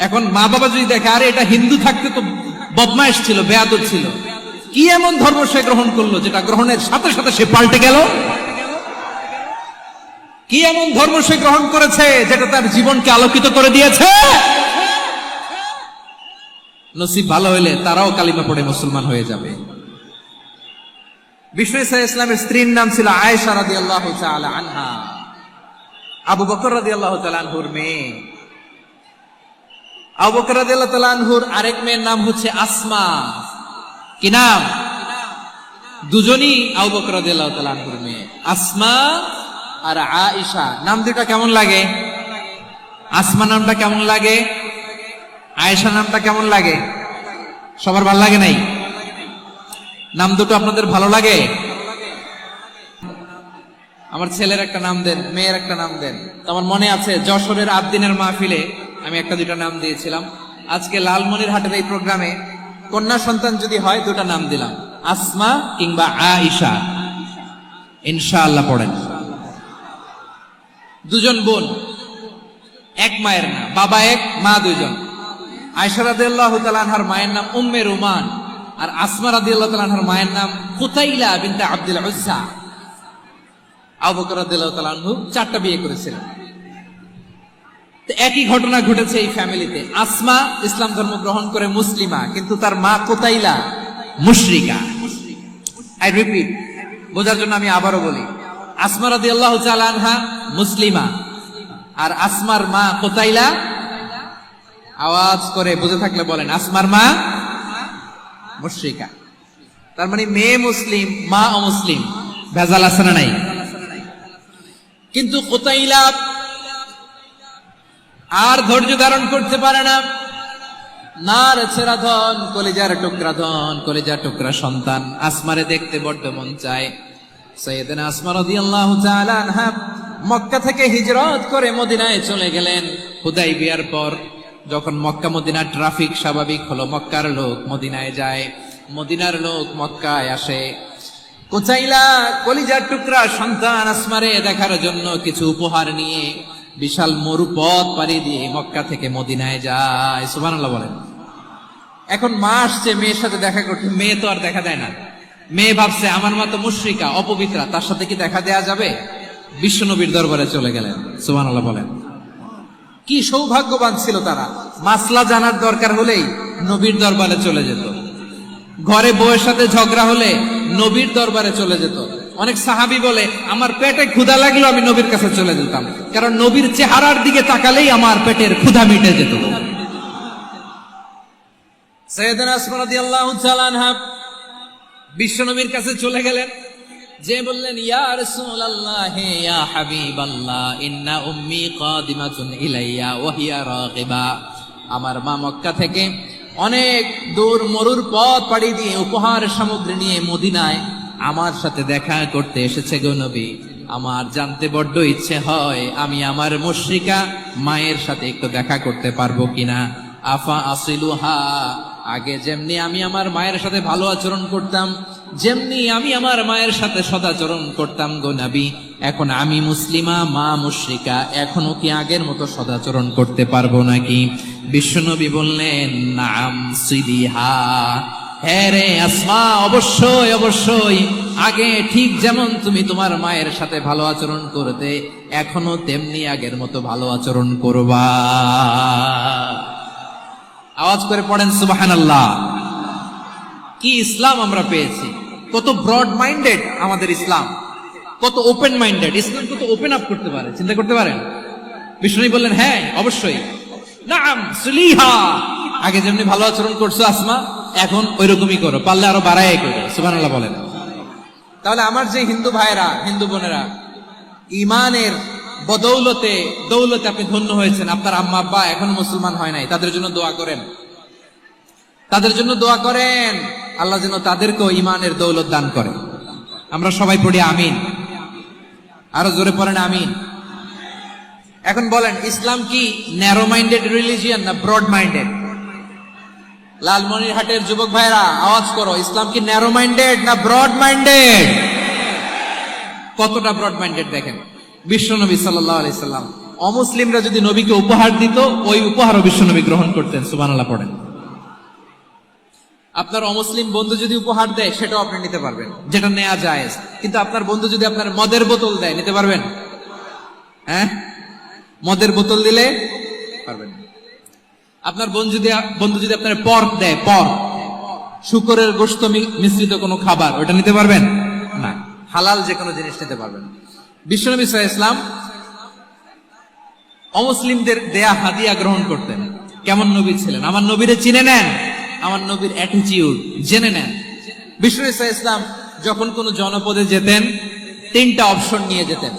এখন মা বাবা যদি দেখে, আরে এটা হিন্দু থাকতে তো বদমাইশ ছিল, বেয়াদব ছিল, কি এমন ধর্ম সে গ্রহণ করলো যেটা গ্রহণের সাথে সাথে সে পাল্টে গেল? কি এমন ধর্ম সে গ্রহণ করেছে যেটা তার জীবনকে আলোকিত করে দিয়েছে? নসিব ভালো হইলে তারাও কালিমা পড়ে মুসলমান হয়ে যাবে। বিষ্ণু ইসা ইসলামের স্ত্রীর নাম ছিল আয়েশা রাদিয়াল্লাহু তাআলা আনহা, আবু বকর রাদিয়াল্লাহু তাআলা আনহুর মেয়ে। আবু বকর রাদিয়াল্লাহু তাআলা আনহুর আরেক মেয়ের নাম হচ্ছে আসমা। কি নাম? দুজনই আবু বকর রাদিয়াল্লাহু তাআলা আনহুর মেয়ে, আসমা আর আয়েশা। নাম দুটা কেমন লাগে? আসমা নামটা কেমন লাগে? আয়েশা নামটা কেমন লাগে? সবার ভালো লাগে নাই? নাম দুটো আপনাদের ভালো লাগে? আমার ছেলের একটা নাম দেন, মেয়ের একটা নাম দেন। আমার মনে আছে যশোরের আবদিনের মাহফিলে আমি 1-2টা নাম দিয়েছিলাম। আজকে লালমনিরহাটের এই প্রোগ্রামে কন্যা সন্তান যদি হয় 2টা নাম দিলাম, আসমা কিংবা আয়েশা। ইনশাআল্লাহ পড়েন। দুজন বোন, এক মায়ের না, বাবা এক মা দুইজন। আয়েশা রাদিয়াল্লাহু তাআলা আনহার মায়ের নাম উম্মে রুমান, আর আসমা রাদিয়াল্লাহু তাআলা আনহার মায়ের নাম কুতাইলা বিনতে আব্দুল উজ্জা। আবু বকর রাদিয়াল্লাহু তাআলা আনহু 4টা বিয়ে করেছিলেন। তো একই ঘটনা ঘটেছে এই ফ্যামিলিতে। আসমা ইসলাম ধর্ম গ্রহণ করে মুসলিমা, কিন্তু তার মা কুতাইলা মুশরিকা। আই রিপিট, বোঝার জন্য আমি আবারও বলি, আসমা রাদিয়াল্লাহু তাআলা আনহা মুসলিমা, আর আসমার মা কুতাইলা, আওয়াজ করে বুঝে থাকলে বলেন, আসমার মা মুশরিকা। তার মানে মেয়ে মুসলিম, মা অমুসলিম। ভেজাল আছে না নাই? কিন্তু কুতাইলা আর ধৈর্য ধারণ করতে পারে না। নার ছেড়া ধন, কলিজার টুকরা ধন, কলিজার টুকরা সন্তান আসমারে দেখতে বড্ড মন চায়। সাইয়েদনা আসমা রাদিয়াল্লাহু তাআলা আনহা মক্কা থেকে হিজরত করে মদিনায় চলে গেলেন হুদাইবিয়ার পর। যখন মক্কা মদিনার ট্রাফিক স্বাভাবিক হলো, মক্কার লোক মদিনায় যায়, মদিনার লোক মক্কায় আসে। কুতাইলা কলিজার টুকরা সন্তান আসমারে দেখার জন্য কিছু উপহার নিয়ে বিশাল মরুপথ পাড়ি দিয়ে মক্কা থেকে মদিনায় যায়। সুবহানাল্লাহ বলেন। এখন মা আসছে মেয়ের সাথে দেখা করতে, মেয়ে তো আর দেখা দেয় না। মেয়ে ভাবছে আমার মা তো মুশরিকা, অপবিত্রা, তার সাথে কি দেখা দেয়া যাবে? বিশ্বনবীর দরবারে চলে গেলেন। সুবহানাল্লাহ বলেন। কি সৌভাগ্যবান ছিল তারা, মাসলা জানার দরকার হলেই নবীর দরবারে চলে যেত। ঘরে বউয়ের সাথে ঝগড়া হলে নবীর দরবারে চলে যেত। অনেক সাহাবী বলে, আমার পেটে ক্ষুধা লাগলো আমি নবীর কাছে চলে যেতাম, কারণ নবীর চেহারার দিকে তাকালেই আমার পেটের ক্ষুধা মিটে যেত। সাইয়েদনা আসমা রাদিয়াল্লাহু তাআলা আনহা বিশ্বনবীর কাছে চলে গেলেন, যে বললেন, ইয়া রাসূলুল্লাহ, ইয়া হাবিবাল্লাহ, ইন্না উম্মি কাদিমাতুন ইলাইয়া ওয়া হিয়া রাগিবা। আমার মা মক্কা থেকে অনেক দূর মরুর পথ পাড়ি দিয়ে উপহার সামগ্রী নিয়ে মদিনায় আমার সাথে দেখা করতে এসেছে গো নবী। আমার জানতে বড্ড ইচ্ছে হয় আমি আমার মুশরিকা মায়ের সাথে একটু দেখা করতে পারবো কিনা। আফা আসিলুহা, আগে যেমনি আমি আমার মায়ের সাথে ভালো আচরণ করতাম, যেমনি আমি আমার মায়ের সাথে সদাচরণ করতাম গো নবী, এখন আমি মুসলিমা, মা মুশরিকা, এখনো কি আগের মতো সদাচরণ করতে পারবো নাকি? বিশ্বনবী বললেন, নাম সিদিহা, হ্যাঁ রে আসমা, অবশ্যই অবশ্যই, আগে ঠিক যেমন তুমি তোমার মায়ের সাথে ভালো আচরণ করতে, এখনো তেমনি আগের মতো ভালো আচরণ করবা। আওয়াজ করে পড়েন সুবহানাল্লাহ। কি ইসলাম আমরা পেয়েছি! কত ব্রড মাইন্ডেড আমাদের ইসলাম, কত ওপেন মাইন্ডেড ইসলাম, কত ওপেন আপ করতে পারে, চিন্তা করতে পারেন। বিষ্ণু বললেন, হ্যাঁ অবশ্যই, নাম সুলিহা, আগে যেমনি ভালো আচরণ করছো আসমা, এখন ওই রকমই করো, পারলে আরো বাড়াই করো। সুবহানাল্লাহ বলেন। তাহলে আমার যে হিন্দু ভাইরা, হিন্দু বোনেরা, ইমানের বদৌলতে দৌলতে আপনি ধন্য হয়েছেন, আপনার আম্মা আব্বা এখনো মুসলমান হয় নাই, তাদের জন্য দোয়া করেন, তাদের জন্য দোয়া করেন, আল্লাহ যেন তাদেরকেও ইমানের দৌলত দান করে। আমরা সবাই পড়ি আমিন, আরো জোরে পড়েন আমিন। এখন বলেন, ইসলাম কি ন্যারো মাইন্ডেড রিলিজিয়ান না ব্রড মাইন্ডেড? লালমনিরহাটের যুবক ভাইরা আওয়াজ করো, ইসলাম কি ন্যারো মাইন্ডেড না ব্রড মাইন্ডেড? কতটা ব্রড মাইন্ডেড দেখেন। বিশ্বনবী সাল্লাল্লাহু আলাইহি সাল্লাম অমুসলিমরা যদি নবীকে উপহার দিত, ওই উপহারও বিশ্বনবী গ্রহণ করতেন। সুবহানাল্লাহ পড়েন। আপনার অমুসলিম বন্ধু যদি উপহার দেয়, সেটাও আপনি নিতে পারবেন, যেটা নেওয়া যায়। কিন্তু আপনার বন্ধু যদি আপনার মদের বোতল দেয়, নিতে পারবেন? হ্যাঁ, মদের বোতল দিলে পারবেন। আপনার বন্ধু যদি আপনার পর্ক দেয়, পর্ক, শুকরের গোশত মিশ্রিত কোনো খাবার, ওটা নিতে পারবেন না। হালাল যে কোনো জিনিস নিতে পারবেন। বিশ্বনবী সাল্লাল্লাহু আলাইহি ওয়াসাল্লাম অমুসলিমদের দেয়া হাদিয়া গ্রহণ করতেন। কেমন নবী ছিলেন! আমার নবীরে চিনে নেন, আমার নবীর অ্যাটিটিউড জেনে নেন। বিশ্বনবী সাল্লাল্লাহু আলাইহি ওয়াসাল্লাম যখন কোন জনপদে যেতেন, 3টা অপশন নিয়ে যেতেন।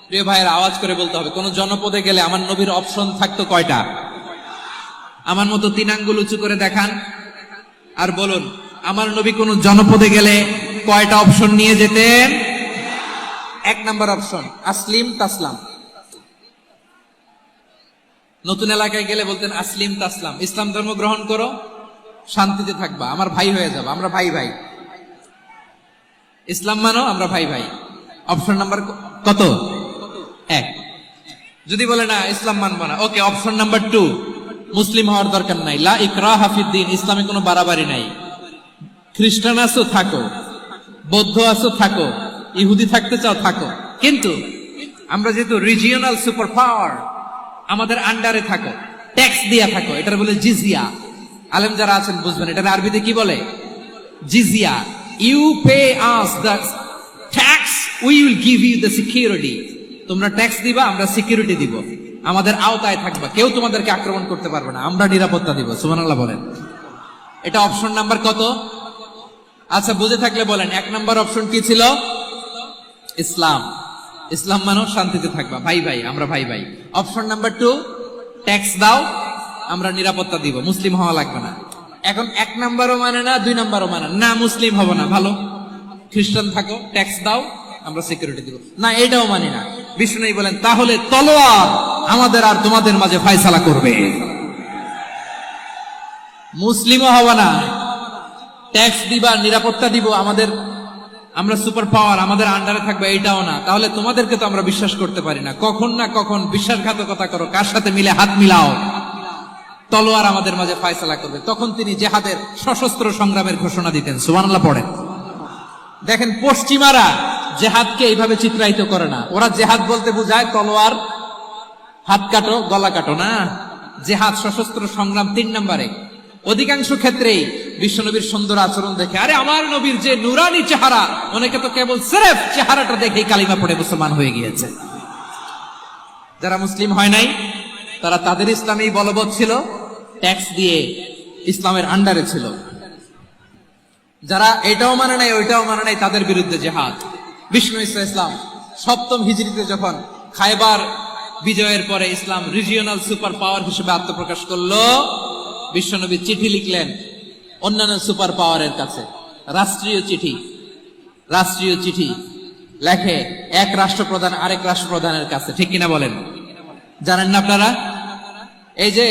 প্রিয় ভাইয়ের আওয়াজ করে বলতে হবে, কোন জনপদে গেলে আমার নবীর অপশন থাকতো কয়টা? আমার মতো 3 আঙ্গুল উঁচু করে দেখান আর বলুন, আমার নবী কোন জনপদে গেলে কয়টা অপশন নিয়ে যেতেন? 1 নাম্বার অপশন, আসলিম তাসলাম। নতুন এলাকায় গেলে বলতেন, আসলিম তাসলাম, ইসলাম ধর্ম গ্রহণ করো, শান্তিতে থাকবা, আমার ভাই হয়ে যাবা, আমরা ভাই ভাই, ইসলাম মানো, আমরা ভাই ভাই। অপশন নাম্বার কত? 1। যদি বলে না ইসলাম মানবো না, ওকে, অপশন নাম্বার 2, মুসলিম হওয়ার দরকার নাই, লা ইকরাহা ফিদ্দিন, ইসলামে কোনো বাড়াবাড়ি নাই। খ্রিস্টান আছো থাকো, বৌদ্ধ আছো থাকো, ইহুদি থাকতে চাও থাকো, কিন্তু আমরা যেহেতু রিজিওনাল সুপার পাওয়ার, আমাদের আন্ডারে থাকো, ট্যাক্স দিয়া থাকো, এটার বলে জিজিয়া। আলেম যারা আছেন বুঝবেন এটার আরবিতে কি বলে, জিজিয়া। You pay us the tax, we will give you the security. তোমরা ট্যাক্স দিবা, আমরা সিকিউরিটি দিব, আমাদের আওতায় থাকবা, কেউ তোমাদেরকে আক্রমণ করতে পারবে না, আমরা নিরাপত্তা দিব। সুবহানাল্লাহ বলেন। এটা অপশন নাম্বার কত? আচ্ছা, বুঝে থাকলে বলেন 1 নাম্বার অপশন কি ছিল? ইসলাম। ইসলাম মানো শান্তিতে থাকবা, ভাই ভাই, আমরা ভাই ভাই। অপশন নাম্বার 2, ট্যাক্স দাও, আমরা নিরাপত্তা দিব, মুসলিম হওয়া লাগবে না। এখন 1 নাম্বারও মানে না, 2 নাম্বারও মানে না, মুসলিম হবো না, ভালো, খ্রিস্টান থাকো, ট্যাক্স দাও, আমরা সিকিউরিটি দিব না, এটাও মানি না। বিষ্ণু বলেন তাহলে তলোয়ার আমাদের আর তোমাদের মাঝে ফয়সালা করবে। মুসলিমও হওয়া না, ট্যাক্স দিবা, নিরাপত্তা দিব, আমরা সুপার পাওয়ার, আমাদের আন্ডারে থাকবে, এইটাও না। তাহলে তোমাদেরকে তো আমরা বিশ্বাস করতে পারি না, কখন না কখন বিশ্বাসঘাতকতা করো, কার সাথে মিলে হাত মিলাও, তলোয়ার আমাদের মাঝে ফয়সালা করবে। তখন তিনি জেহাদের সশস্ত্র সংগ্রামের ঘোষণা দিতেন। সুবহানাল্লাহ পড়েন। দেখেন, পশ্চিমারা জেহাদকে এইভাবে চিত্রায়িত করে না, ওরা জেহাদ বলতে বোঝায় তলোয়ার, হাত কাটো, গলা কাটো, না, জেহাদ সশস্ত্র সংগ্রাম 3 নম্বরে। অধিকাংশ ক্ষেত্রেই বিশ্বনবীর সুন্দর আচরণ দেখে, আরে আমার নবীর যে নুরানি চেহারা, অনেকে তো কেবল সিরেফ চেহারাটা দেখেই কালিমা পড়ে মুসলমান হয়ে গিয়েছে। যারা মুসলিম হয় নাই তারা তাদের ইসলামেই বলবৎ ছিল, ট্যাক্স দিয়ে ইসলামের আন্ডারে ছিল। যারা এটাও মানে নাই ওইটাও মানে নাই, তাদের বিরুদ্ধে জেহাদ। বিষ্ণু ইসলাম 7ম হিজরিতে যখন খায়বার বিজয়ের পরে ইসলাম রিজিওনাল সুপার পাওয়ার হিসেবে আত্মপ্রকাশ করলো, বিশ্বনবী চিঠি লিখলেন অন্যান্য সুপার পাওয়ারের কাছে, রাষ্ট্রীয় চিঠি লেখে এক রাষ্ট্রপ্রধান আরেক রাষ্ট্রপ্রধানের কাছে, ঠিক কিনা বলেন? জানেন না আপনারা, এই যে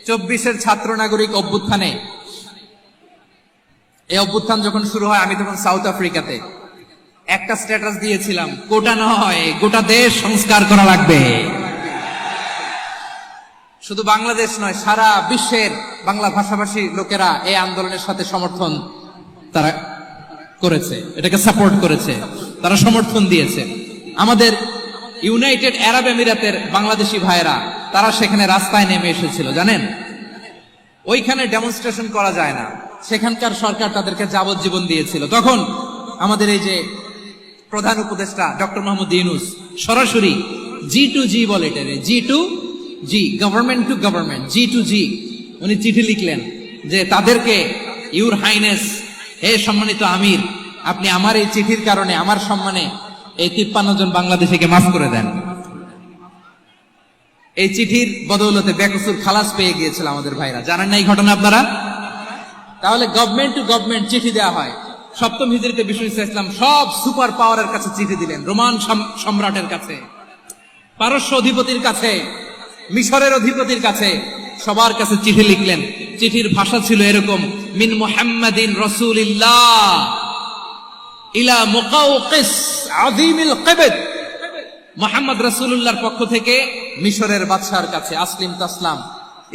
24-এর ছাত্র নাগরিক অভ্যুত্থানে, এই অভ্যুত্থান যখন শুরু হয়, আমি তখন সাউথ আফ্রিকাতে, একটা স্ট্যাটাস দিয়েছিলাম, কোটা নয় গোটা দেশ সংস্কার করা লাগবে। শুধু বাংলাদেশ নয়, সারা বিশ্বের বাংলা ভাষাভাষী লোকেরা এই আন্দোলনের সাথে সমর্থন তারা করেছে, এটাকে সাপোর্ট করেছে, তারা সমর্থন দিয়েছে। আমাদের ইউনাইটেড আরব আমিরাতের বাংলাদেশি ভাইয়েরা, তারা সেখানে রাস্তায় নেমে এসেছিল, জানেন? ওইখানে ডেমনস্ট্রেশন করা যায় না, সেখানকার সরকার তাদেরকে যাবজ্জীবন দিয়েছিল। তখন আমাদের এই যে প্রধান উপদেষ্টা ডক্টর মোহাম্মদ ইউনূস সরাসরি G2G বলে, এটারে G2G, government to government, G2G, উনি চিঠি লিখলেন যে তাদেরকে, ইউর হাইনেস, হে সম্মানিত আমির, আপনি আমার এই চিঠির কারণে আমার সম্মানে এই 53 জন বাংলাদেশিকে মাফ করে দেন। এই চিঠির বদৌলতে বেকসুর খালাস পেয়ে গিয়েছিল আমাদের ভাইরা। জানেন না এই ঘটনা আপনারা? তাহলে গভর্নমেন্ট টু গভর্নমেন্ট চিঠি দেওয়া হয়। 7ম হিজরিতে বিষ্ণু ইসলাম সব সুপার পাওয়ারের কাছে চিঠি দিলেন, রোমান সম্রাটের কাছে, পারস্য অধিপতির কাছে, মিশরের অধিপতির কাছে, সবার কাছে চিঠি লিখলেন। চিঠির ভাষা ছিল এরকম, মিন মুহাম্মাদিন রাসূলিল্লাহ ইলা মুকাওকিস আযীমিল কিবত, মুহাম্মদ রাসূলুল্লাহর পক্ষ থেকে মিশরের বাদশার কাছে, আসলিম তাসলাম,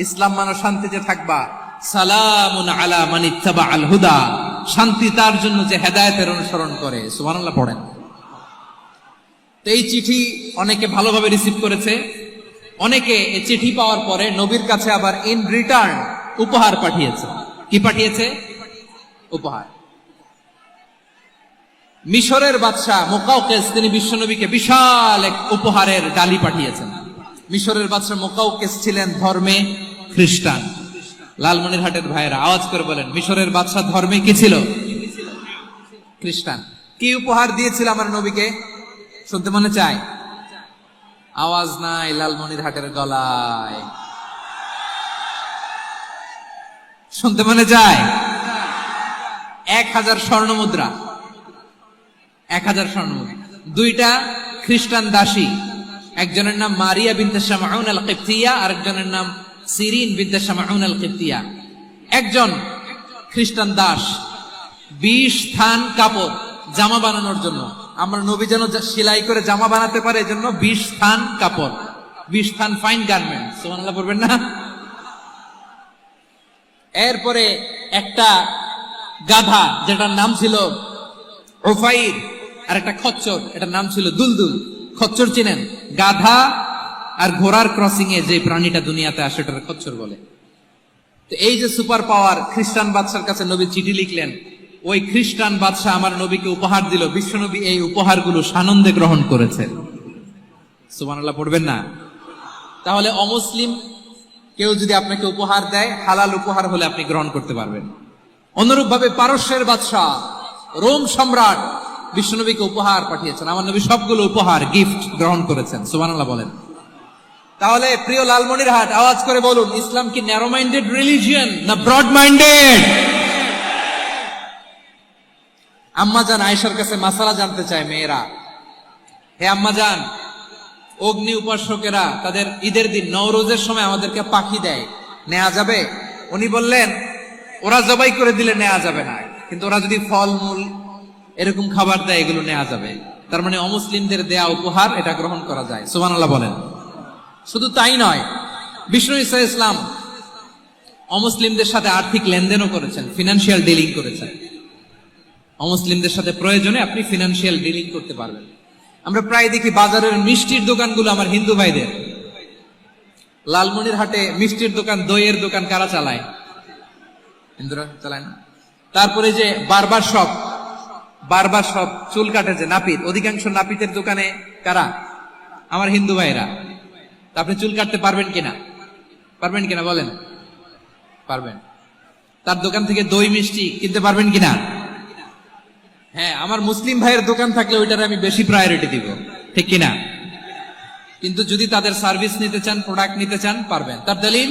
ইসলাম মানো শান্তিতে থাকবা, সালামুন আলা মান ইত্তাবাআল হুদা, শান্তি তার জন্য যে হেদায়েতের অনুসরণ করে। সুবহানাল্লাহ পড়েন। তো এই চিঠি অনেকে ভালোভাবে রিসিভ করেছে, অনেকে এই চিঠি পাওয়ার পরে নবীর কাছে আবার ইন রিটার্ন উপহার পাঠিয়েছে। কি পাঠিয়েছে? উপহার। মিশরের বাদশা মুকাওকিস, তিনি বিশ্বনবীকে বিশাল এক উপহারের ডালি পাঠিয়েছেন। মিশরের বাদশা মুকাওকিস ছিলেন ধর্মে খ্রিস্টান। লালমনিরহাটের ভাইয়েরা আওয়াজ করে বলেন, মিশরের বাদশা ধর্মে কি ছিল? খ্রিস্টান। কি উপহার দিয়েছিল আমার নবীকে? শুনতে মনে চায়? আওয়াজ নাই লালমনিরহাটের গলায়, শুনতে মনে চায়? 1000 স্বর্ণ মুদ্রা, 1000 স্বর্ণ মুদ্রা। 2টা খ্রিস্টান দাসী, একজনের নাম মারিয়া বিনতে শামউন আল কিবতিয়া, আরেকজনের নাম সিরিন বিনতে শামউন আল কিবতিয়া। একজন খ্রিস্টান দাস 20 থান কাপড় জামা বানানোর জন্য, আমরা নবী যেন সেলাই করে জামা বানাতে পারে এজন্য 20 থান কাপড় বিশথান ফাইন গার্মেন্ট, সুবহানাল্লাহ পড়বেন না? এরপরে একটা গাধা যেটার নাম ছিল উফাইর, আর একটা খচ্চর এটার নাম ছিল দুলদুল। খচ্চর চিনেন? গাধা আর ঘোড়ার ক্রসিং এ যে প্রাণীটা দুনিয়াতে আসে ওটার খচ্চর বলে। তো এই যে সুপার পাওয়ার, খ্রিস্টান বাদশার কাছে নবী চিঠি লিখলেন, ওই খ্রিস্টান বাদশা আমার নবীকে উপহার দিল, বিশ্বনবী এই উপহারগুলো সানন্দে গ্রহণ করেছেন। সুবহানাল্লাহ পড়বেন না? তাহলে অমুসলিম কেউ যদি আপনাকে উপহার দেয়, হালাল উপহার হলে আপনি গ্রহণ করতে পারবেন। অনুরূপ ভাবে পারস্যের বাদশাহ, রোম সম্রাট বিশ্বনবীকে উপহার পাঠিয়েছেন, আমার নবী সবগুলো উপহার গিফট গ্রহণ করেছেন। সুবহানাল্লাহ বলেন। তাহলে প্রিয় লালমনিরহাট, আওয়াজ করে বলুন, ইসলাম কি ন্যারো মাইন্ডেড রিলিজিয়ন না ব্রড মাইন্ডেড? আম্মাজান আয়েশার কাছে মাসালা জানতে চায় মেয়েরা, হে আম্মাজান, অগ্নি উপাসকেরা তাদের ঈদের দিন নওরোজের সময় আমাদেরকে পাখি দেয়, নেওয়া যাবে? উনি বললেন, ওরা জবাই করে দিলে নেওয়া যাবে না, কিন্তু ওরা যদি ফলমূল এরকম খাবার দেয় এগুলো নেওয়া যাবে। তার মানে অমুসলিমদের দেয়া উপহার এটা গ্রহণ করা যায়। সুবহানাল্লাহ বলেন। শুধু তাই নয়, বিষ্ণু ঈসা ইসলাম অমুসলিমদের সাথে আর্থিক লেনদেনও করেছেন, ফিনান্সিয়াল ডিলিং করেছেন। অমুসলিমদের সাথে প্রয়োজনে আপনি ফিনান্সিয়াল ডিলিং করতে পারবেন। আমরা প্রায় দেখি বাজারের মিষ্টির দোকানগুলো আমার হিন্দু ভাইদের। লালমনিরহাটে মিষ্টির দোকান, দইয়ের দোকান কারা চালায়? হিন্দুরা চালায় না? তারপরে যে বারবার শপ, চুল কাটে যে নাপিত, অধিকাংশ নাপিতের দোকানে কারা? আমার হিন্দু ভাইরা। আপনি চুল কাটতে পারবেন কিনা? পারবেন কিনা বলেন? পারবেন। তার দোকান থেকে দই মিষ্টি কিনতে পারবেন কিনা? হ্যাঁ, আমার মুসলিম ভাইয়ের দোকান থাকলে ওইটার আমি বেশি প্রায়োরিটি দিব, ঠিক কিনা? কিন্তু যদি তাদের সার্ভিস নিতে চান, প্রোডাক্ট নিতে চান, পারবেন। তার দলিল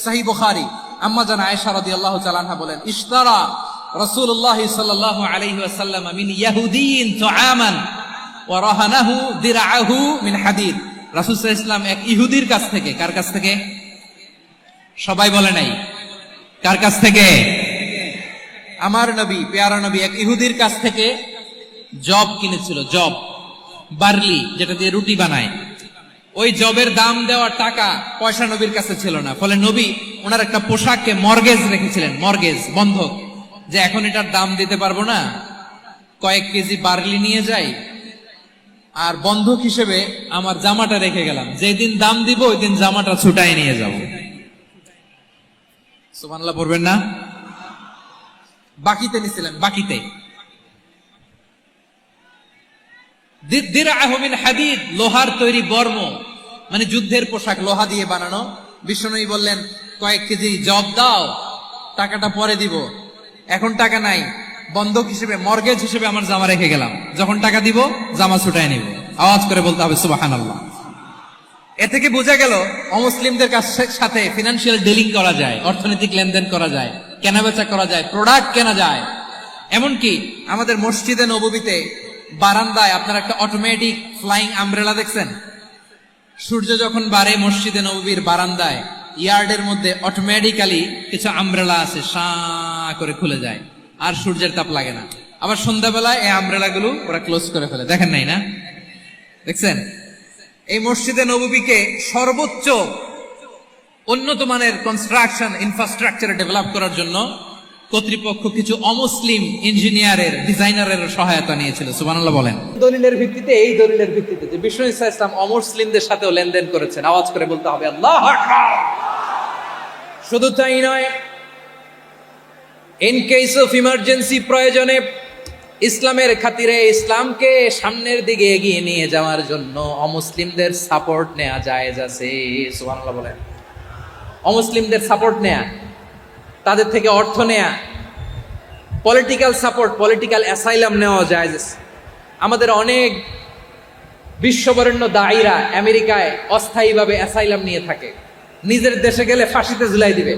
সহিহ বুখারী, আম্মা জান আয়েশা রাদিয়াল্লাহু তাআলা আনহা বলেন, ইশতারা রাসূলুল্লাহ সাল্লাল্লাহু আলাইহি ওয়াসাল্লাম মিন ইয়াহুদিয়িন তুআমান ওয়া রাহানাহু দিরআহু মিন হাদিদ। রাসূল সাল্লাল্লাহু আলাইহি ওয়াসাল্লাম এক ইহুদির কাছ থেকে, কার কাছ থেকে? সবাই বলে নাই, কার কাছ থেকে? আমার নবী, পেয়ারা নবী এক ইহুদির কাছ থেকে জব কিনেছিল, জব, বার্লি, যেটা দিয়ে রুটি বানায়। ওই জবের দাম দেওয়ার টাকা পয়সা নবীর কাছে ছিল না, ফলে নবী ওনার একটা পোশাককে মর্গেজ রেখেছিলেন, মর্গেজ, বন্ধক, যে এখন এটার দাম দিতে পারবো না, কয়েক কেজি বার্লি নিয়ে যাই আর বন্ধক হিসেবে আমার জামাটা রেখে গেলাম, যেদিন দাম দিব ওই দিন জামাটা ছুটাই নিয়ে যাব। সুবহানাল্লাহ পড়বেন না? বাকিতে নিছিলেন, বাকিতে। দিরআহু মিন হাদিদ, লোহার তৈরি বর্ম, মানে যুদ্ধের পোশাক, লোহা দিয়ে বানানো। বিষ্ণুনবী বললেন, কয়েক কেজি জব দাও, টাকাটা পরে দিব, এখন টাকা নাই, বন্ধক হিসেবে, মর্গেজ হিসেবে আমার জামা রেখে গেলাম, যখন টাকা দিব জামা ছুটায় নিব। আওয়াজ করে বলতে হবে সুবহানাল্লাহ। এ থেকে বোঝা গেল অমুসলিমদের সাথে ফিনান্সিয়াল ডিলিং করা যায়, অর্থনৈতিক লেনদেন করা যায়, কেনাবেচা করা যায়, প্রোডাক্ট কেনা যায়। এমনকি আমাদের মসজিদে নববীতে বারান্দায় আপনার একটা অটোমেটিক ফ্লাইং আমব্রেলা দেখছেন? সূর্য যখন বাড়ে মসজিদে নববীর বারান্দায়, ইয়ার্ডের মধ্যে অটোমেটিক্যালি কিছু আমব্রেলা আছে, সাঁ করে খুলে যায়, আর সূর্যের তাপ লাগে না। আবার সন্ধ্যাবেলায় এই আমব্রেলা গুলো ওরা ক্লোজ করে ফেলে, দেখেন নাই না? দেখছেন? এই মসজিদে নববীকে সর্বোচ্চ উন্নত মানের কনস্ট্রাকশন ইনফ্রাস্ট্রাকচার ডেভেলপ করার জন্য কর্তৃপক্ষ কিছু অমুসলিম ইঞ্জিনিয়ারের, ডিজাইনারের সহায়তা নিয়েছিল। সুবহানাল্লাহ বলেন। দলিলের ভিত্তিতে, এই দলিলের ভিত্তিতে যে বিষ্ণু ঈসা ইসলাম অমুসলিমদের সাথেও লেনদেন করেছেন, আওয়াজ করে বলতে হবে আল্লাহু আকবার। শুধু তাই নয়, ইন কেস অফ ইমার্জেন্সি, প্রয়োজনে ইসলামের খাতিরে, ইসলামকে সামনের দিকে এগিয়ে নিয়ে যাওয়ার জন্য অমুসলিমদের সাপোর্ট নেওয়া জায়েজ আছে। সুবহানাল্লাহ বলেন। অমুসলিমদের সাপোর্ট নেয়া, তাদের থেকে অর্থ নেয়া, পলিটিক্যাল সাপোর্ট, পলিটিক্যাল অ্যাসাইলাম নেওয়া জায়েজ আছে। আমাদের অনেক বিশ্ববরেণ্য দায়ীরা আমেরিকায় অস্থায়ীভাবে অ্যাসাইলাম নিয়ে থাকে, নিজের দেশে গেলে ফাঁসিতে ঝুলাই দিবে।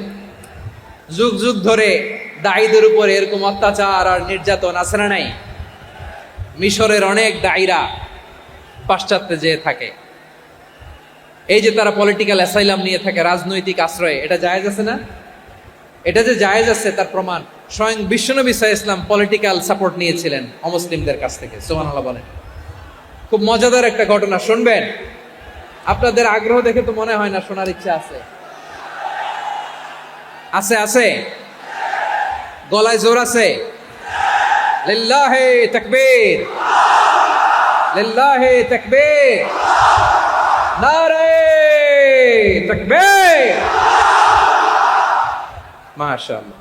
যুগ যুগ ধরে দায়ীদের উপর এরকম অত্যাচার আর নির্যাতন আছে না নাই? মিশরের অনেক দায়ীরা পাশ্চাত্যে যেয়ে থাকে, এই যে তারা পলিটিক্যাল অ্যাসাইলাম নিয়ে থাকে, রাজনৈতিক আশ্রয়, এটা জায়েজ আছে না? এটা যে জায়েজ আছে তার প্রমাণ স্বয়ং বিশ্বনবী সাল্লাল্লাহু আলাইহি ওয়াসাল্লাম পলিটিক্যাল সাপোর্ট নিয়েছিলেন অমুসলিমদের কাছ থেকে। সুবহানাল্লাহ বলেন। খুব মজাদার একটা ঘটনা শুনবেন। আপনাদের আগ্রহ দেখে তো মনে হয় না শোনার ইচ্ছা আছে। আছে আছে, গলায় জোর আছে। লিল্লাহে তাকবীর, লিল্লাহে তাকবীর, নারে তাকবীর। মাশাআল্লাহ।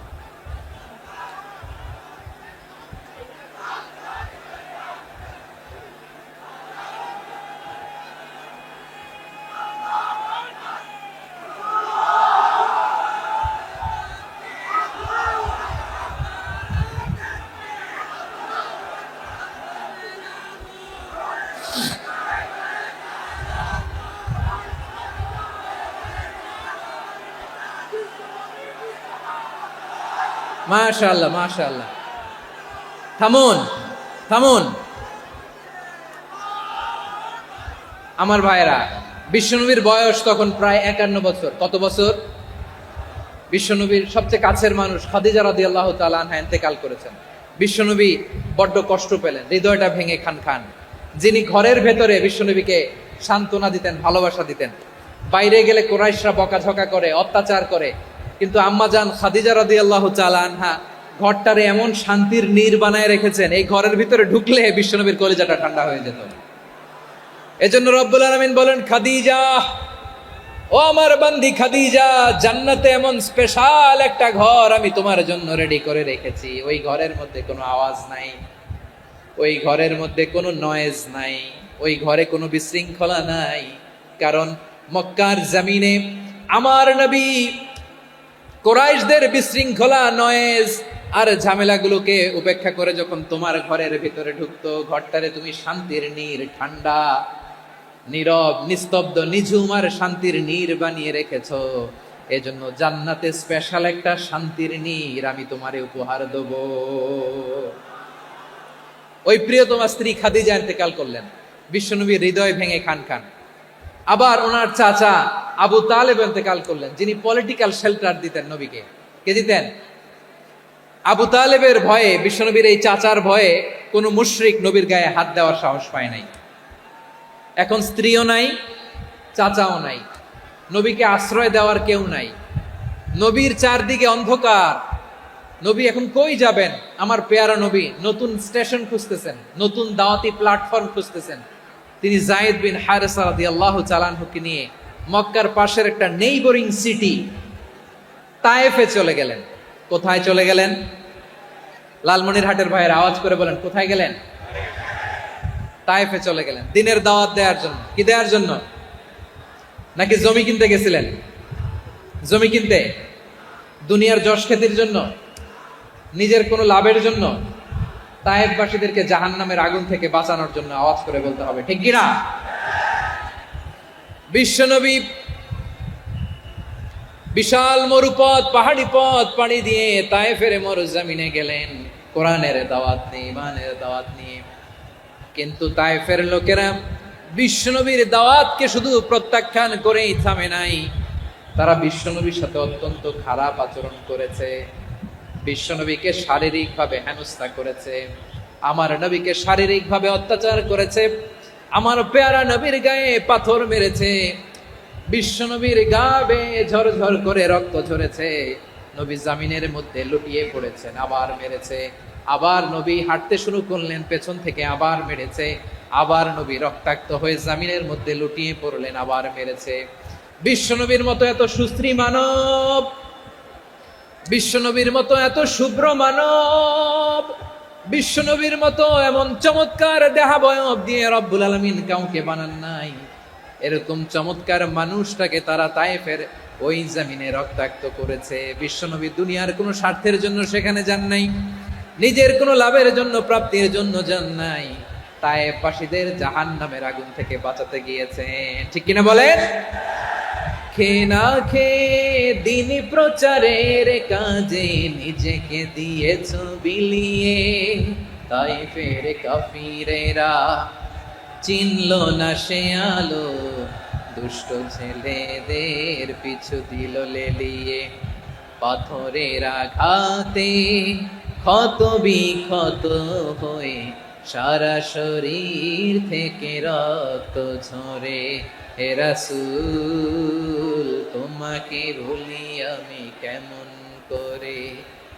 মাশাআল্লাহ মাশাআল্লাহ। থামুন থামুন আমার ভাইরা। বিশ্বনবীর বয়স তখন প্রায় 51 বছর। কত বছর? বিশ্বনবীর সবচেয়ে কাছের মানুষ খাদিজা রাদিয়াল্লাহু তাআলা আনহা ইন্তেকাল করেছেন। বিশ্বনবী বড্ড কষ্ট পেলেন, হৃদয়টা ভেঙে খান খান। যিনি ঘরের ভেতরে বিশ্বনবীকে সান্ত্বনা দিতেন, ভালোবাসা দিতেন, বাইরে গেলে কুরাইশরা বকাঝকা করে, অত্যাচার করে, কিন্তু আম্মাজান খাদিজা রাদিয়াল্লাহু তাআলা আনহা ঘরটারে এমন শান্তির নীড় বানায় রেখেছেন, এই ঘরের ভিতরে ঢুকলে বিশ্বনবীর কলিজাটা ঠান্ডা হয়ে যেত। এজন্য রব্বুল আলামিন বলেন, খাদিজা, ও আমার বান্দি খাদিজা, জান্নাতে এমন স্পেশাল একটা ঘর আমি তোমার জন্য রেডি করে রেখেছি। ওই ঘরের মধ্যে কোনো আওয়াজ নাই, ওই ঘরের মধ্যে কোনো নয়েজ নাই, ওই ঘরে কোনো বিশৃঙ্খলা নাই। কারণ মক্কার জমিনে আমার নবী কুরাইশদের বিশৃঙ্খলা, নয়েজ আর ঝামেলাগুলোকে উপেক্ষা করে যখন তোমার ঘরের ভিতরে ঢুকতো, ঘরটারে তুমি শান্তির নীড়, ঠান্ডা, নীরব, নিস্তব্ধ, নিঝুম আর শান্তির নীড় বানিয়ে রেখেছো। এজন্য জান্নাতে স্পেশাল একটা শান্তির নীড় আমি তোমারে উপহার দেব। ওই প্রিয়তমা স্ত্রী খাদিজা ইন্তেকাল করলেন, বিশ্বনবীর হৃদয় ভেঙে খান খান। আবার ওনার চাচা আবু তালেব ইন্তেকাল করলেন, যিনি পলিটিক্যাল শেল্টার দিতেন নবীকে। কে দিতেন? আবু তালেবের ভয়ে, বিশ্বনবীর এই চাচার ভয়ে কোনো মুশরিক নবীর গায়ে হাত দেওয়ার সাহস পায় নাই। এখন স্ত্রীও নাই, চাচাও নাই, নবীকে আশ্রয় দেওয়ার কেউ নাই। নবীর চারদিকে অন্ধকার। নবী এখন কই যাবেন? আমার পেয়ারা নবী নতুন স্টেশন খুঁজতেছেন, নতুন দাওয়াতি প্ল্যাটফর্ম খুঁজতেছেন। তিনি যায়েদ বিন হারেসা রাদিয়াল্লাহু তাআলা আনহুকে নিয়ে মক্কার পাশের একটা নেইবরিং সিটি তায়েফে চলে গেলেন। কোথায় চলে গেলেন? লালমনিরহাটের ভাইয়ের আওয়াজ করে বলেন, কোথায় গেলেন? তায়েফে চলে গেলেন দিনের দাওয়াত দেওয়ার জন্য। কি দেওয়ার জন্য? নাকি জমি কিনতে গেছিলেন? জমি কিনতে, দুনিয়ার যশ খ্যাতির জন্য, নিজের কোনো লাভের জন্য? তায়েফবাসীদেরকে জাহান্নামের আগুন থেকে বাঁচানোর জন্য। আওয়াজ করে বলতে হবে, ঠিক কিনা? বিশ্বনবী বিশাল মরুপথ, পাহাড়ি পথ পাড়ি দিয়ে তায়েফের মরুজমিনে গেলেন কোরআনের দাওয়াত নিয়ে, ইমানের দাওয়াত নিয়ে। কিন্তু তায়েফের লোকেরা বিশ্বনবীর দাওয়াতকে শুধু প্রত্যাখ্যান করেই থামে নাই, তারা বিশ্বনবীর সাথে অত্যন্ত খারাপ আচরণ করেছে। বিশ্বনবীকে শারীরিকভাবে হেনস্থা করেছে, আমার নবীকে শারীরিকভাবে অত্যাচার করেছে, আমার পেয়ারা নবীর গায়ে পাথর মেরেছে, বিশ্বনবীর গা বেয়ে ঝরঝর করে রক্ত ঝরেছে, নবী জামিনের মধ্যে লুটিয়ে পড়েছেন, আবার মেরেছে। আবার নবী হাঁটতে শুরু করলেন, পেছন থেকে আবার মেরেছে। আবার নবী রক্তাক্ত হয়ে জামিনের মধ্যে লুটিয়ে পড়লেন, আবার মেরেছে। বিশ্বনবীর মতো এত সুশ্রী মানব, বিশ্বনবীর মতো এত শুভ্র মানব, বিশ্বনবীর মতো এমন চমৎকার দেহাবয়ব দিয়ে রব্বুল আলামিন কাউকে বানান নাই। এরকম চমৎকার মানুষটাকে তারা তায়েফের ওই জমিনে রক্তাক্ত করেছে। বিশ্বনবী দুনিয়ার কোনো স্বার্থের জন্য সেখানে যান নাই, নিজের কোনো লাভের জন্য, প্রাপ্তির জন্য যান নাই, তায়েফবাসীদের জাহান্নামের আগুন থেকে বাঁচাতে গিয়েছেন। ঠিক কিনা বলেন? খেয়ে না খেয়ে দিন প্রচারের কাজে নিজেকে দিয়েছ বিলিয়ে, তায়েফের কাফিরেরা চিনল না সে আলো, দুষ্ট ছেলেদের পিছু দিল লেলিয়ে। পাথরের আঘাতে ক্ষত বিক্ষত হয়ে সারা শরীর থেকে রক্ত ঝরে, হে রাসূল তোমাকে ভুলি আমি কেমন করে,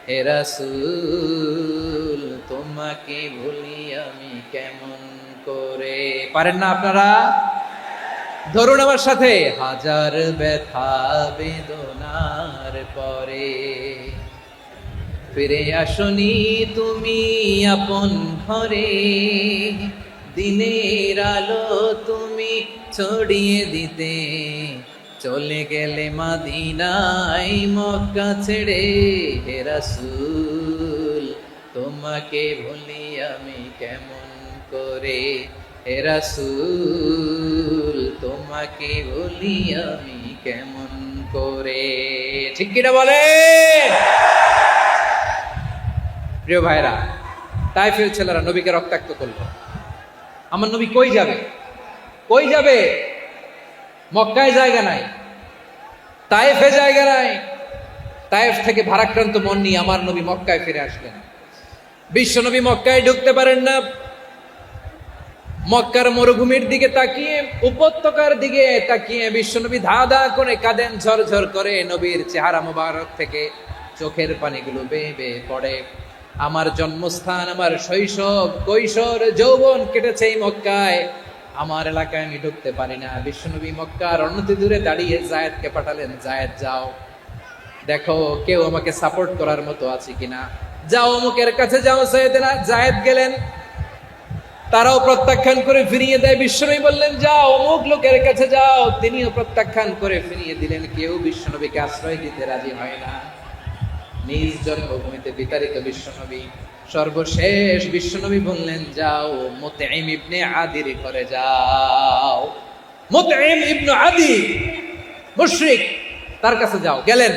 হে রাসূল তোমাকে ভুলি আমি কেমন করে। পারেন না আপনারা? ধরুন আমার সাথে, হাজার ব্যথা বেদনার পরে ফিরে আসনি তুমি আপন ঘরে, দিনের আলো তুমি ছড়িয়ে দিতে, চলে গেলে মদিনায় মক্কা ছেড়ে, হে রাসূল তোমাকে ভুলি আমি কেমন করে, হে রাসূল তোমাকে ভুলি আমি কেমন করে। ঠিক কিনা বলে? প্রিয় ভাইরা, তাইফের ছেলেরা নবীকে রক্তাক্ত করলো। আমার নবী কই যাবে? কই যাবে? মক্কায় জায়গা নাই, তাইফে জায়গা নাই। তাইফ থেকে ভারাক্রান্ত মন নিয়ে আমার নবী মক্কায় ফিরে আসলেন। বিশ্ব নবী মক্কায় ঢুকতে পারেন না। মক্কার মরুভূমির দিকে তাকিয়ে, উপত্যকার দিকে তাকিয়ে বিশ্বনবী ধা ধা করে কাঁদেন, ঝরঝর করে। নবীর চেহারা মোবারক থেকে চোখের পানিগুলো বেয়ে বেয়ে পড়ে। আমার জন্মস্থান, আমার শৈশব, কৈশোর, যৌবন কেটেছে এই মক্কায়। আমার এলাকায় আমি ঢুকতে পারি না। বিশ্বনবী মক্কার অনতি দূরে দাঁড়িয়ে জায়েদকে পাঠালেন, জায়েদ যাও, দেখো কেউ আমাকে সাপোর্ট করার মতো আছে কিনা। যাও অমুকের কাছে যাও। জায়েদ গেলেন, তারাও প্রত্যাখ্যান করে ফিরিয়ে দেয়। বিশ্বনবী বললেন যাও অমুক লোকের কাছে যাও, তিনিও প্রত্যাখ্যান করে ফিরিয়ে দিলেন। কেউ বিশ্বনবীকে আশ্রয় দিতে রাজি হয় না। নিজ জন্মভূমিতে বিতাড়িত বিশ্বনবী, সর্বশেষ বিশ্বনবী বললেন যাও মুতঈম ইবনে আদির ঘরে যাও। মুতঈম ইবনে আদি মুশরিক, তার কাছে যাও। গেলেন,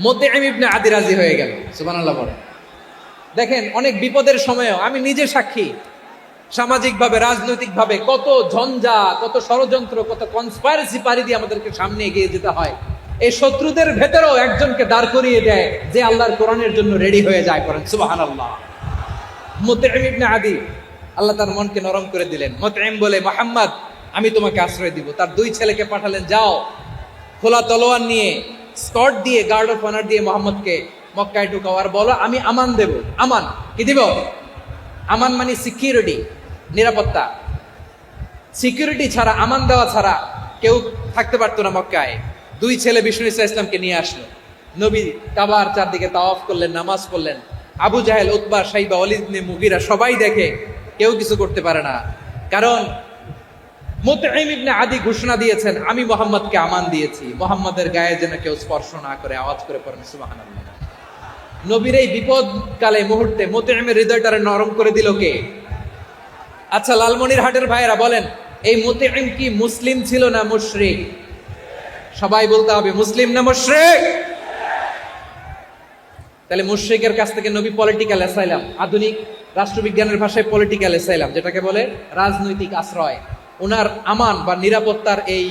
মুতঈম ইবনে আদি রাজি হয়ে গেল। সুবহানাল্লাহ বলেন। দেখেন, অনেক বিপদের সময়ও আমি নিজে সাক্ষী, সামাজিকভাবে রাজনৈতিকভাবে কত ঝঞ্ঝা, কত ষড়যন্ত্র, কত কনস্পাইরেসি পাড়ি দিয়ে আমাদেরকে সামনে এগিয়ে যেতে হয়। এই শত্রুদের ভেতরেও একজনকে দাঁড় করিয়ে দেয় যে আল্লাহর কোরআনের জন্য রেডি হয়ে যায়। করেন সুবহানাল্লাহ। মুতঈম ইবনে আদি, আল্লাহ তার মনকে নরম করে দিলেন। মুতঈম বলে, মুহাম্মদ আমি তোমাকে আশ্রয় দিব। তার দুই ছেলেকে পাঠালেন, যাও খোলা তলোয়ার নিয়ে, স্কট দিয়ে, গার্ড অফ অনার দিয়ে মুহাম্মদকে মক্কায় ঢুকাও, আর বলো আমি আমান দেব। আমান কি দিব? আমান মানে সিকিউরিটি, নিরাপত্তা। সিকিউরিটি ছাড়া, আমান দেওয়া ছাড়া কেউ থাকতে পারতো না মক্কায়। দুই ছেলে বিষ্ণু ইসলামকে নিয়ে আসলো। নবী কাবার চারদিকে তাওয়াফ করলেন, নামাজ পড়লেন। আবু জাহেল, উতবা, শাইবা, ওয়ালিদ ইবনে মুগীরা সবাই দেখে, কেউ কিছু করতে পারে না। কারণ মুতঈম ইবনে আদি ঘোষণা দিয়েছেন, আমি মুহাম্মদকে আমান দিয়েছি, মুহাম্মদের গায়ে যেন কেউ স্পর্শ না করে। আওয়াজ করে পড়েন সুবহানাল্লাহ। নবীর এই বিপদকালে মুহূর্তে মুতঈমের হৃদয়টারে নরম করে দিল কে? আচ্ছা, লালমনিরহাটের ভাইয়েরা বলেন, এই মুতঈম কি মুসলিম ছিল না মুশরিক? সবাই বলতে হবে, মুসলিম না মুশরিক? তাহলে মুশরিকের কাছ থেকে নবী পলিটিক্যাল অ্যাসাইলাম, আধুনিক রাষ্ট্রবিজ্ঞানের ভাষায় পলিটিক্যাল অ্যাসাইলাম, যেটাকে বলে রাজনৈতিক আশ্রয়, ওনার আমান বা নিরাপত্তার এই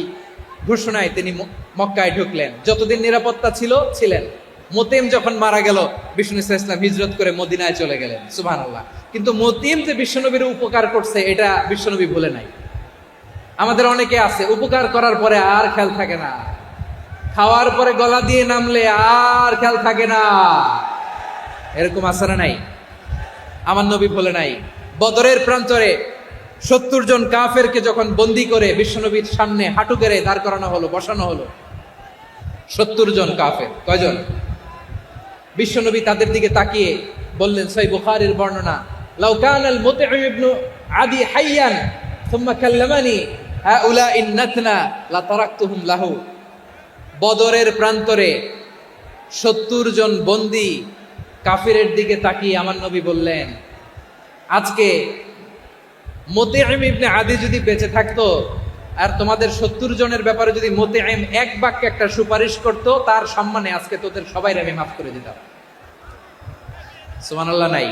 ঘোষণায় তিনি মক্কায় ঢুকলেন। যতদিন নিরাপত্তা ছিল ছিলেন। মুতঈম যখন মারা গেল, বিষ্ণু ইসলাম হিজরত করে মদিনায় চলে গেলেন। সুবহানাল্লাহ। কিন্তু মুতঈম যে বিশ্বনবীর উপকার করছে, এটা বিশ্বনবী ভুলে নাই। আমাদের অনেকে আছে, উপকার করার পরে আর খেয়াল থাকে না, খাওয়ার পরে গলা দিয়ে নামলে আর খেয়াল থাকে না। এরকম আছে না নাই? আমার নবী ভুলে নাই। বদরের প্রান্তরে 70 জন কাফেরকে যখন বন্দী করে বিশ্বনবীর সামনে হাঁটু গেড়ে দাঁড় করানো হলো, বসানো হলো। 70 জন কাফের। কয়জন? বিশ্বনবী তাদের দিকে তাকিয়ে বললেন, সহিহ বুখারীর বর্ণনা, লাউ কানাল মুতঈম ইবনে আদি হাইয়ান সুম্মা কাল্লামানি হাউলাইন নাতনা লা তারাকতুহুম লাহু। বদরের প্রান্তরে 70 জন বন্দী কাফিরের দিকে তাকিয়ে আমার নবী বললেন, আজকে মুতঈম ইবনে আদি যদি বেঁচে থাকতো আর তোমাদের 70 জনের ব্যাপারে যদি মুতঈম এক বাক্যে একটা সুপারিশ করত, তার সম্মানে আজকে তোদের সবাইকে আমি মাফ করে দিতাম। সুবহানাল্লাহ নাই?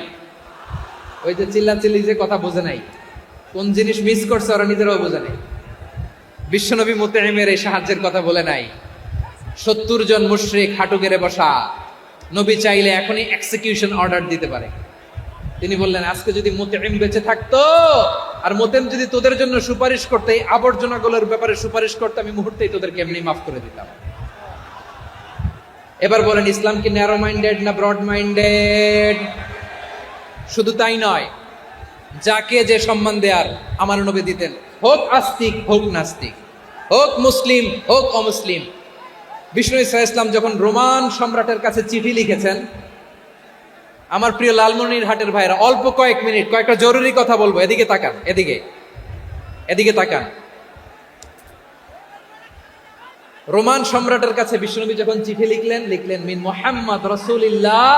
ওই যে চিল্লাচিল্লি যে কথা বোঝে নাই, কোন জিনিস মিস করছে ওরা নিজেরাও বোঝে নাই। বিশ্বনবী মুতঈমের এই সাহায্যের কথা বলে নাই। 70 জন মুশরিক হাঁটু গেড়ে বসা, নবী চাইলে এখনই এক্সিকিউশন অর্ডার দিতে পারে। তিনি বললেন, আজকে যদি মুতঈম বেঁচে থাকতো আর মুতঈম যদি তোদের জন্য সুপারিশ করতে, এই আবর্জনাগুলোর ব্যাপারে সুপারিশ করতে, আমি মুহূর্তেই তোদেরকে এমনি মাফ করে দিতাম। এবার বলেন, ইসলাম কি ন্যারো মাইন্ডেড না ব্রড মাইন্ডেড? শুধু তাই নয়, যাকে যে সম্মান দেয়ার আমার নবী দিতেন, হোক আস্তিক হোক নাস্তিক, হোক মুসলিম হোক অমুসলিম। বিষ্ণু ইসলাম যখন রোমান সম্রাটের কাছে চিঠি লিখেছেন, আমার প্রিয় লালমনিরহাটের ভাইরা, অল্প কয়েক মিনিট কয়েকটা জরুরি কথা বলবো, এদিকে তাকান, এদিকে তাকান। রোমান সম্রাটের কাছে বিশ্বনবী যখন চিঠি লিখলেন মিন মুহাম্মদ রাসূলিল্লাহ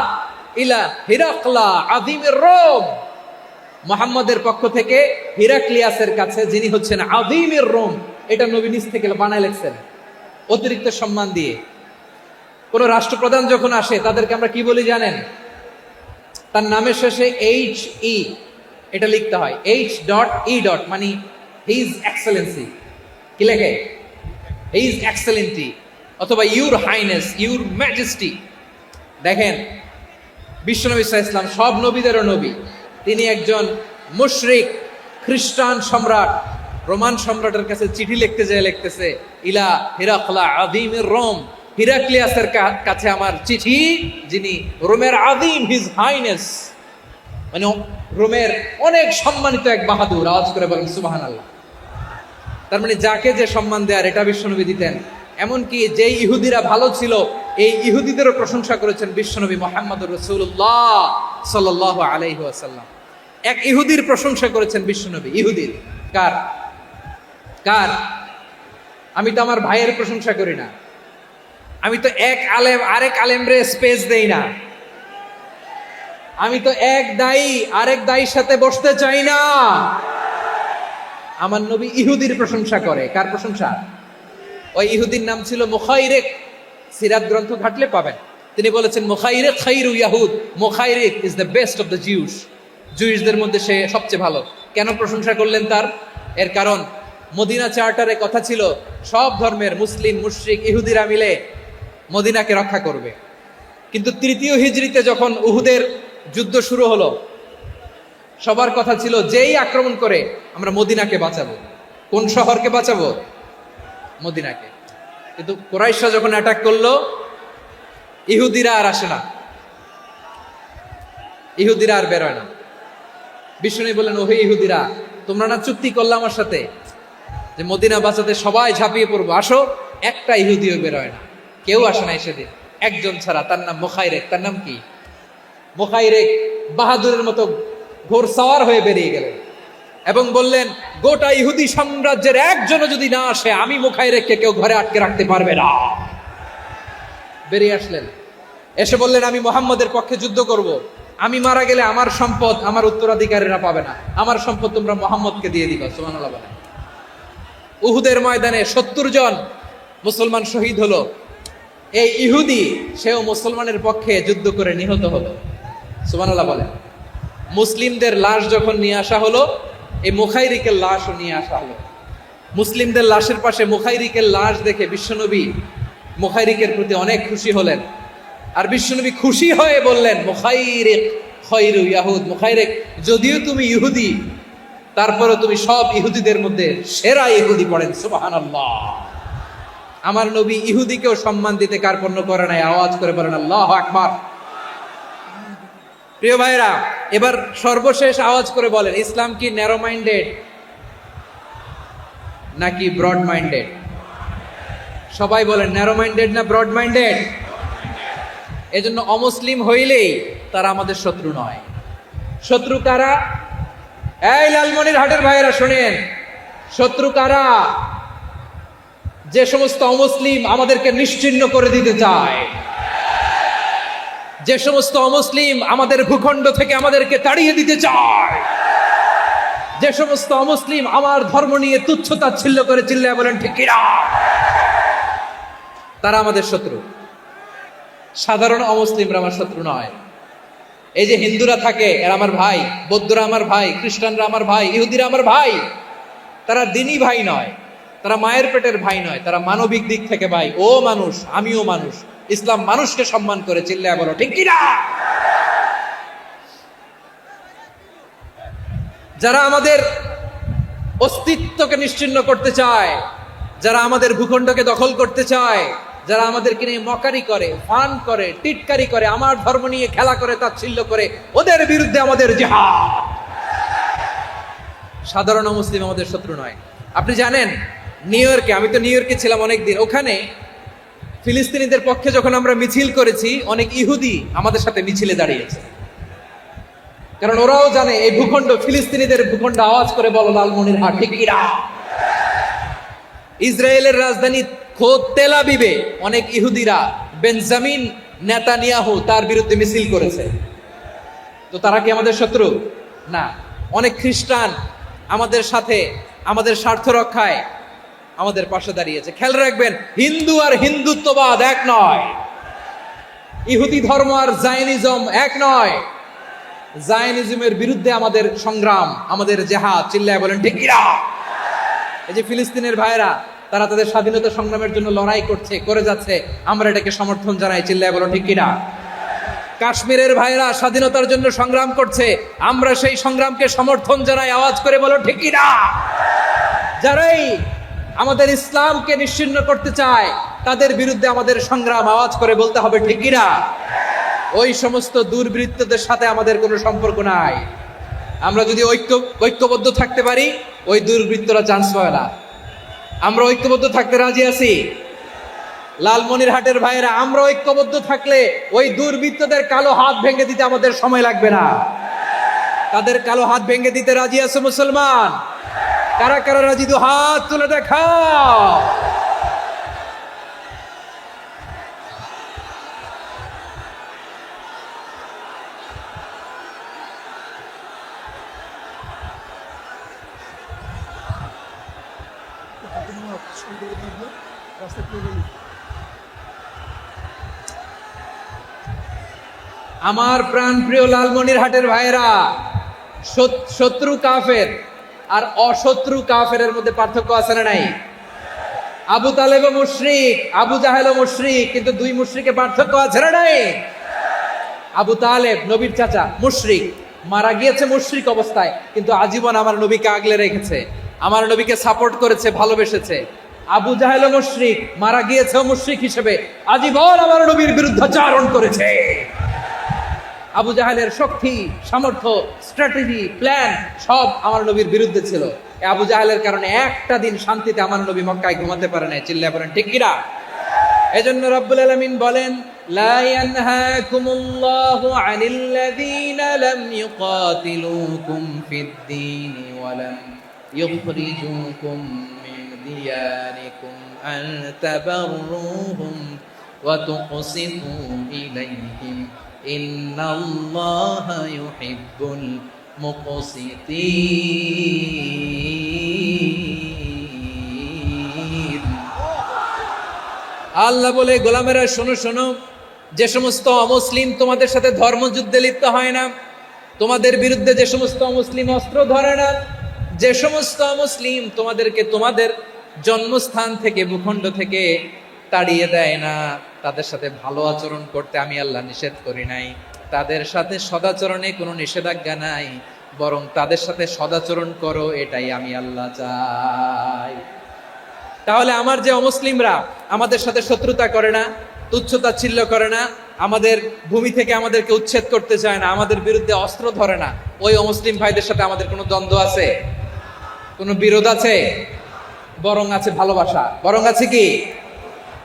ইলা হিরাকলা আযীমির রোম, মুহাম্মদের পক্ষ থেকে হিরাক্লিয়াসের কাছে, যিনি হচ্ছেন আযীমির রোম। এটা নবী নিজ থেকে বানায় লিখছেন, অতিরিক্ত সম্মান দিয়ে। কোন রাষ্ট্রপ্রধান যখন আসে তাদেরকে আমরা কি বলি জানেন? তার নামের শেষে HE এটা লিখতে হয়, H.E. মানে হিজ এক্সেলেন্সি। কি লেখে? হিজ এক্সেলেন্টি, অথবা ইউর হাইনেস, ইউর ম্যাজেস্টি। দেখেন, বিশ্বনবী সাল্লাল্লাহু আলাইহি ওয়াসাল্লাম সব নবীদেরও নবী, তিনি একজন মুশরিক খ্রিস্টান সম্রাট রোমান সম্রাটের কাছে চিঠি লিখতে যায়, লিখতেছে ইলা হিরাকলা আযীমির রোম, হিরাক্লিয়াসের কাছে আমার চিঠি, যিনি রোমের আযীম, হিজ হাইনেস, মানে রোমের অনেক সম্মানিত এক বাহাদুর। আওয়াজ করে বলেন সুবহানাল্লাহ। তার মানে যাকে যে সম্মান দেয়ার, এটা বিশ্বনবী দিতেন। এমনকি যেই ইহুদিরা ভালো ছিল, এই ইহুদিদেরও প্রশংসা করেছেন বিশ্বনবী মুহাম্মদুর রাসূলুল্লাহ সাল্লাল্লাহু আলাইহি ওয়াসাল্লাম। এক ইহুদির প্রশংসা করেছেন বিশ্বনবী। ইহুদির কার? আমি তো আমার ভাইয়ের প্রশংসা করি না, আমি তো এক আলেম আরেক আলেমরে স্পেস দেই না, আমি তো এক দায়ী আরেক দায়ীর সাথে বসতে চাই না। আমার নবী ইহুদির প্রশংসা করে। কার প্রশংসা? ওই ইহুদির নাম ছিল মুখাইরিক। সিরাত গ্রন্থ ঘাটলে পাবেন। তিনি বলেছেন, মুখাইরিক খাইরু ইয়াহুদ, মুখাইরিক is the best of the Jews. জুইশদের মধ্যে সে সবচেয়ে ভালো। কেন প্রশংসা করলেন তার? এর কারণ মদিনা চার্টারে কথা ছিল, সব ধর্মের মুসলিম, মুশরিক, ইহুদিরা মিলে মদিনাকে রক্ষা করবে। কিন্তু তৃতীয় হিজরিতে যখন উহুদের যুদ্ধ শুরু হলো, সবার কথা ছিল যেই আক্রমণ করে আমরা মদিনাকে বাঁচাবো। কোন শহরকে বাঁচাবো? মদিনাকে। কিন্তু কুরাইশরা যখন অ্যাটাক করলো, ইহুদিরা আর আসে না, ইহুদিরা আর বেরোয় না। বিষ্ণু বললেন, ওহে ইহুদিরা, তোমরা না চুক্তি করলে আমার সাথে যে মদিনা বাঁচাতে সবাই ঝাঁপিয়ে পড়বো, আসো। একটা ইহুদিও বেরোয় না, কেউ আসে নাই সেদিন, একজন ছাড়া। তার নাম মুখাইরেক। তার নাম কি? মুখাইরেক বাহাদুরের মতো ঘোড়সাওয়ার হয়ে বেরিয়ে গেলেন এবং বললেন, গোটা ইহুদি সাম্রাজ্যের একজনও যদি না আসে, আমি মুখাইরেককে কেউ ঘরে আটকে রাখতে পারবে না। বেরিয়ে আসলেন, এসে বললেন, আমি মুহাম্মদের পক্ষে যুদ্ধ করব। আমি মারা গেলে আমার সম্পদ আমার উত্তরাধিকারীরা পাবে না, আমার সম্পদ তোমরা মুহাম্মদকে দিয়ে দিবা। সুবহানাল্লাহ বলেন। উহুদের ময়দানে 70 জন মুসলমান শহীদ হলো। এই ইহুদি, সেও মুসলমানের পক্ষে যুদ্ধ করে নিহত হলো। সুবহানাল্লাহ বলেন। মুসলিমদের লাশ যখন নিয়ে আসা হলো, এই মুখাইরিকের লাশও নিয়ে আসা হলো। মুসলিমদের লাশের পাশে মুখাইরিকের লাশ দেখে বিশ্বনবী মুখাইরিকের প্রতি অনেক খুশি হলেন। আর বিশ্বনবী খুশি হয়ে বললেন, মুখাইরিক খায়রু ইয়াহুদ, মুখাইরিক যদিও তুমি ইহুদি, তারপরে তুমি সব ইহুদিদের মধ্যে সেরা ইহুদি। পড়েন সুবহানাল্লাহ। আমার নবী ইহুদিকেও সম্মান দিতে কার্পণ্য করে নাই। আওয়াজ করে বলেন আল্লাহু আকবার। প্রিয় ভাইরা, এবার সর্বশেষ আওয়াজ করে বলেন, ইসলাম কি ন্যারো মাইন্ডেড নাকি ব্রড মাইন্ডেড? সবাই বলেন, ন্যারো মাইন্ডেড না ব্রড মাইন্ডেড? এজন্য অমুসলিম হইলেই তারা আমাদের শত্রু নয়। শত্রু কারা? এই লালমনিরহাটের ভাইয়েরা শুনেন, শত্রু কারা? যে সমস্ত অমুসলিম আমাদেরকে নিশ্চিহ্ন করে দিতে চায়, যে সমস্ত অমুসলিম আমাদের ভূখণ্ড থেকে আমাদেরকে তাড়িয়ে দিতে চায়, যে সমস্ত অমুসলিম আমার ধর্ম নিয়ে তুচ্ছ-তাচ্ছিল্য করে চিল্লায় বলেন ঠিক কিনা, তারা আমাদের শত্রু। সাধারণ অমুসলিমরা আমার শত্রু নয়। এই যে হিন্দুরা থাকে, এরা আমার ভাই, বৌদ্ধরা আমার ভাই, খ্রিস্টানরা আমার ভাই, ইহুদিরা আমার ভাই। তারা দিনই ভাই নয়, তারা মায়ের পেটের ভাই নয়, তারা মানবিক দিক থেকে ভাই। ও মানুষ, আমিও মানুষ। ইসলাম মানুষকে সম্মান করে, চিল্লায় বলো ঠিক কিনা। যারা আমাদের অস্তিত্বকে নিশ্চিহ্ন করতে চায়, যারা আমাদের ভূখণ্ডকে দখল করতে চায়, যারা আমাদেরকে নিয়ে মকারি করে, ফান করে, টিটকারি করে, আমার ধর্ম নিয়ে খেলা করে, তাচ্ছিল্য করে, ওদের বিরুদ্ধে আমাদের জিহাদ। সাধারণ মুসলিম আমাদের শত্রু নয়। আপনি জানেন নিউ ইয়র্কে, আমি তো নিউ ইয়র্কে ছিলাম অনেকদিন, ওখানে ফিলিস্তিনিদের পক্ষে যখন আমরা মিছিল করেছি, অনেক ইহুদি আমাদের সাথে মিছিলে দাঁড়িয়েছে। কারণ ওরাও জানে এই ভূখণ্ড ফিলিস্তিনিদের ভূখণ্ড। আওয়াজ করে বলো লালমনিরহাট ঠিক কিনা। ইসরায়েলের রাজধানী খোদ তেল আবিবে অনেক ইহুদিরা বেঞ্জামিন নেতানিয়াহু তার বিরুদ্ধে মিছিল করেছে। তো তারা কি আমাদের শত্রু? না। অনেক খ্রিস্টান আমাদের সাথে আমাদের স্বার্থ রক্ষায় আমাদের পাশে দাঁড়িয়েছে। খেয়াল রাখবেন, হিন্দু আর হিন্দুত্ববাদ এক নয়, ইহুদি ধর্ম আর জায়নিজম এক নয়। জায়নিজমের বিরুদ্ধে আমাদের সংগ্রাম, আমাদের জেহাদ। চিল্লায় বলেন ঠিক কিনা। এই যে ফিলিস্তিনের ভাইরা, তারা তাদের স্বাধীনতা সংগ্রামের জন্য লড়াই করছে, করে যাচ্ছে, আমরা এটাকে সমর্থন জানাই। চিল্লায় বলেন ঠিক কিনা। কাশ্মীরের ভাইরা স্বাধীনতার জন্য সংগ্রাম করছে, আমরা সেই সংগ্রামকে সমর্থন জানাই। আওয়াজ করে বলো ঠিক কিনা। যারাই আমাদের ইসলামকে নিশ্চিহ্ন করতে চায়, তাদের বিরুদ্ধে আমাদের সংগ্রাম। আওয়াজ করে বলতে হবে ঠিক কিনা। ওই সমস্ত দুর্বৃত্তদের সাথে আমাদের কোনো সম্পর্ক নাই। আমরা যদি ঐক্যবদ্ধ থাকতে পারি, ওই দুর্বৃত্তরা চান্স পাবে না। আমরা ঐক্যবদ্ধ থাকতে রাজি আছি। লালমনিরহাটের ভাইয়েরা, আমরা ঐক্যবদ্ধ থাকলে ওই দুর্বৃত্তদের কালো হাত ভেঙে দিতে আমাদের সময় লাগবে না। তাদের কালো হাত ভেঙে দিতে রাজি আছে মুসলমান? কারা কারা রাজি? দু হাত তুলে দেখাও। আমার প্রাণ প্রিয় লালমনিরহাটের ভাইয়েরা, শত্রু কাফের আর অশত্রু কাফেরের মধ্যে পার্থক্য আছে না নাই? আবু তালেব মুশরিক, আবু জাহেল মুশরিক, কিন্তু দুই মুশরিকে পার্থক্য আছে না নাই? আবু তালেব নবীর চাচা, মুশরিক, মারা গিয়েছে মুশরিক অবস্থায়, কিন্তু আজীবন আমার নবীকে আগলে রেখেছে, আমার নবীকে সাপোর্ট করেছে, ভালোবেসেছে। আবু জাহেল মুশরিক, মারা গিয়েছে মুশরিক হিসেবে, আজীবন আমার নবীর বিরুদ্ধাচারণ করেছে। আবু জাহেলের শক্তি, সামর্থ্য, স্ট্র্যাটেজি, প্ল্যান সব আমার নবীর বিরুদ্ধে ছিল। আবু জাহেলের কারণে একটা দিন শান্তিতে আমার নবী মক্কায় ঘুমাতে পারে নাই। চিল্লায় বলেন ঠিক কিনা। এজন্য রব্বুল আলামিন বলেন, লা ইয়ানহাকুমুল্লাহু আনিল্লাযীনা লাম ইউকাতিলুকুম ফিদ-দীন ওয়া লাম ইউখরিজুকুম মিন দিয়ারিকুম আন তাবাররুহুম ওয়া তুকসিতু ইলাইহিম ইন্নাল্লাহা ইউহিব্বুল মুকসিতিন। আল্লাহ বলে, গোলামেরা শোনো শোনো, যে সমস্ত অমুসলিম তোমাদের সাথে ধর্মযুদ্ধে লিপ্ত হয় না, তোমাদের বিরুদ্ধে যে সমস্ত অমুসলিম অস্ত্র ধরে না, যে সমস্ত অমুসলিম তোমাদেরকে তোমাদের জন্মস্থান থেকে, ভূখণ্ড থেকে তাড়িয়ে দেয় না, তাদের সাথে ভালো আচরণ করতে আমি আল্লাহ নিষেধ করি নাই। তাদের সাথে সদাচরণে কোনো নিষেধাজ্ঞা নাই, বরং তাদের সাথে সদাচরণ করো, এটাই আমি আল্লাহ চাই। তাহলে আমার যে অমুসলিমরা আমাদের সাথে শত্রুতা করে না, তুচ্ছতাচ্ছিল্য করে না, আমাদের ভূমি থেকে আমাদেরকে উচ্ছেদ করতে চায় না, আমাদের বিরুদ্ধে অস্ত্র ধরে না, ওই অমুসলিম ভাইদের সাথে আমাদের কোনো দ্বন্দ্ব আছে? কোনো বিরোধ আছে? বরং আছে ভালোবাসা। বরং আছে কি?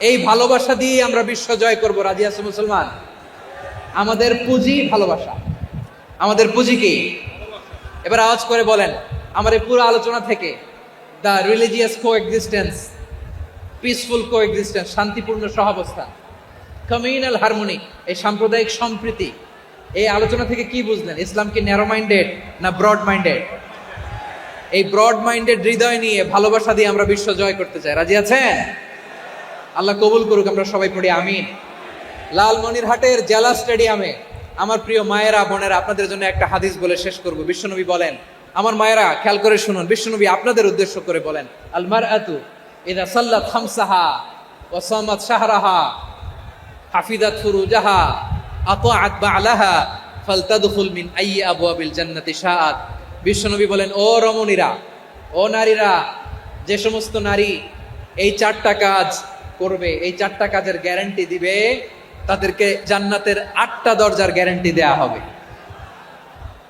এই ভালোবাসা দিয়ে আমরা বিশ্ব জয় করব। রাজি আছে মুসলমান? আমাদের পুঁজি ভালোবাসা। আমাদের পুঁজি কি? এবার আওয়াজ করে বলেন, আমার এই পুরো আলোচনা থেকে the religious coexistence, peaceful coexistence, শান্তিপূর্ণ সহাবস্থান, কমিউনাল হারমোনি, এই সাম্প্রদায়িক সম্প্রীতি, এই আলোচনা থেকে কি বুঝলেন? ইসলাম কি ন্যারো মাইন্ডেড না ব্রড মাইন্ডেড? এই ব্রড মাইন্ডেড হৃদয় নিয়ে, ভালোবাসা দিয়ে আমরা বিশ্ব জয় করতে চাই। রাজি আছেন? আল্লাহ কবুল করুক। আমরা সবাই পড়ি আমিন। লালমনিরহাটের জেলা স্টেডিয়ামে আমার প্রিয় মায়েরা, বোনেরা, আপনাদের জন্য একটা হাদিস বলে শেষ করব। বিশ্বনবী বলেন, আমার মায়েরা খেয়াল করে শুনুন, বিশ্বনবী আপনাদের উদ্দেশ্য করে বলেন, আল মারআতু ইযা সাল্লাত খামসাহা ওয়া সামাত শাহরাহা হাফিজাত ফুরুজাহা আতাআত বা'লাহা ফালতাদখুল মিন আইয়ি আবওয়াবিল জান্নাতি শাআত বিশ্বনবী বলেন, ও রমণীরা, ও নারীরা, যে সমস্ত নারী এই 4টা কাজ করবে, এই 4টা কাজের গ্যারান্টি দিবে, তাদেরকে জান্নাতের 8টা দরজার গ্যারান্টি দেয়া হবে।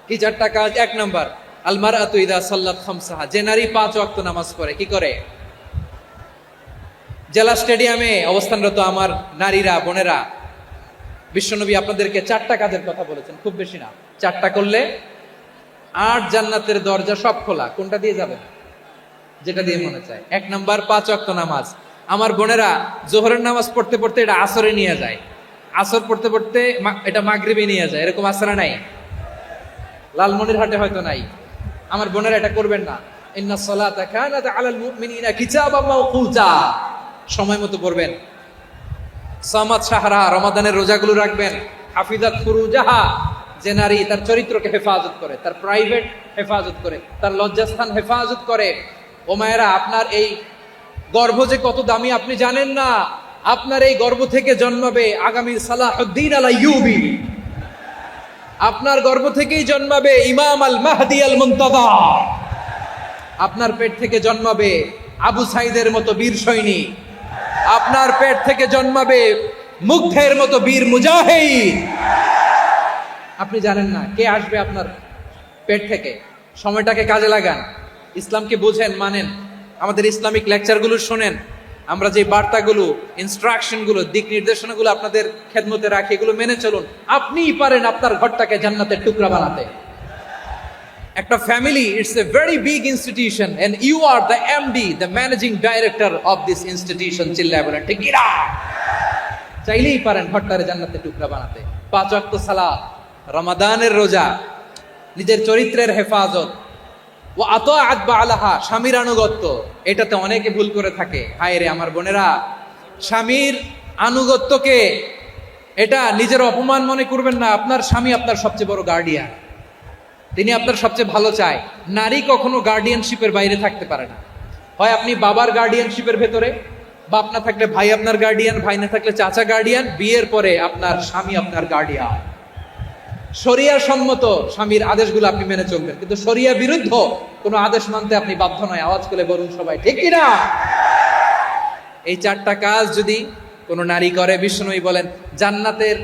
কি 4টা কাজ? 1 নাম্বার, আল মারআতু ইযা সাল্লাত খামসাহা, যে নারী 5 ওয়াক্ত নামাজ পড়ে। কি করে? জেলা স্টেডিয়ামে অবস্থানরত আমার নারীরা, বোনেরা, বিশ্বনবী আপনাদেরকে 4টা কাজের কথা বলেছেন, খুব বেশি না। 4টা করলে 8 জান্নাতের দরজা সব খোলা। কোনটা দিয়ে যাবেন? যেটা দিয়ে মনে চায়। 1 নাম্বার 5 ওয়াক্ত নামাজ। আমার বোনেরা জোহরের নামাজ পড়তে পড়তে এটা আসরে নিয়ে যায়, আসর পড়তে পড়তে এটা মাগরিবে নিয়ে যায়। এরকম আসরা নাই? লালমনিরহাটে হয়তো নাই। আমার বোনেরা এটা করবেন না। ইন্নাস সালাতা কানাত আলাল মুমিনিনা কিতাবাম মাওকুতা, সময় মতো পড়বেন। সামাত শাহরা, রমাদানের রোজাগুলো রাখবেন। হাফিজাত ফুরুজাহা, যে নারী তার চরিত্রকে হেফাজত করে, তার প্রাইভেট হেফাজত করে, তার লজ্জাস্থান হেফাজত করে। ও মায়েরা, আপনার এই গর্ভ যে কত দামি আপনি জানেন না। আপনার এই গর্ভ থেকে জন্মাবে আগামী সালাহুদ্দিন আল আইয়ুবী। আপনার গর্ভ থেকেই জন্মাবে ইমাম আল মাহদি আল মুনতাযা। আপনার পেট থেকে জন্মাবে আবু সাইদের মতো বীর সৈনিক। আপনার পেট থেকে জন্মাবে মুগ্ধের মতো বীর মুজাহিদ। আপনি জানেন না কে আসবে আপনার পেট থেকে। সময়টাকে কাজে লাগান, ইসলামকে বুঝেন, মানেন, আমাদের ইসলামিক লেকচারগুলো শোনেন। আমরা যে বার্তাগুলো, ইনস্ট্রাকশনগুলো, দিক নির্দেশনাগুলো আপনাদের খেদমতে রাখি, এগুলো মেনে চলুন। আপনিই পারেন আপনার ঘরটাকে জান্নাতের টুকরা বানাতে। একটা family, it's a very big institution and you are the MD, the managing director of this institution. চিল্লায় বলেন ঠিক কিনা? চাইলেই পারেন ঘরটারে জান্নাতের টুকরা বানাতে। 5 ওয়াক্ত সালাত, রমাদানের রোজা, নিজের চরিত্রের হেফাজত, ও আতাআত বালাহা, স্বামীর আনুগত্য। এটাতে অনেকে ভুল করে থাকে। হায় রে আমার বোনেরা, স্বামীর আনুগত্যকে এটা নিজের অপমান মনে করবেন না। আপনার স্বামী আপনার সবচেয়ে বড় গার্ডিয়ান, তিনি আপনার সবচেয়ে ভালো চায়। নারী কখনো গার্ডিয়ানশিপের বাইরে থাকতে পারে না। হয় আপনি বাবার গার্ডিয়ানশিপের ভেতরে, বাপ না থাকলে ভাই আপনার গার্ডিয়ান, ভাই না থাকলে চাচা গার্ডিয়ান, বিয়ের পরে আপনার স্বামী আপনার গার্ডিয়ান। শরিয়া সম্মত স্বামীর আদেশগুলো আপনি মেনে চলবেন, কিন্তু শরিয়া বিরুদ্ধ কোনো আদেশ মানতে আপনি বাধ্য নয়। আওয়াজ করে বলুন সবাই ঠিক কিনা? এই 4টা কাজ যদি কোনো নারী করে, বিশ্বনবী বলেন জান্নাতের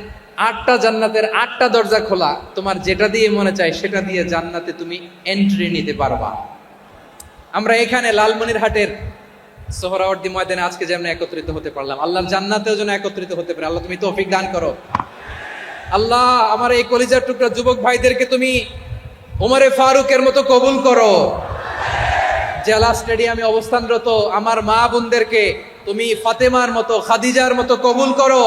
8টা দরজা খোলা। তোমার যেটা দিয়ে মনে চায় সেটা দিয়ে জান্নাতে তুমি এন্ট্রি নিতে পারবা। আমরা এখানে লালমনিরহাটের সোহরাওয়ার্দী ময়দানে আজকে যেমন একত্রিত হতে পারলাম, আল্লাহর জান্নাতেও যেন একত্রিত হতে পারে। আল্লাহ তুমি তৌফিক দান করো। আল্লাহ আমার এই কলিজার টুকরা যুবক ভাইদেরকে তুমি ওমরে ফারুকের মতো কবুল করো। জেলা স্টেডিয়ামে অবস্থানরত আমার মা বোনদেরকে তুমি ফাতেমার মতো, খাদিজার মতো কবুল করো।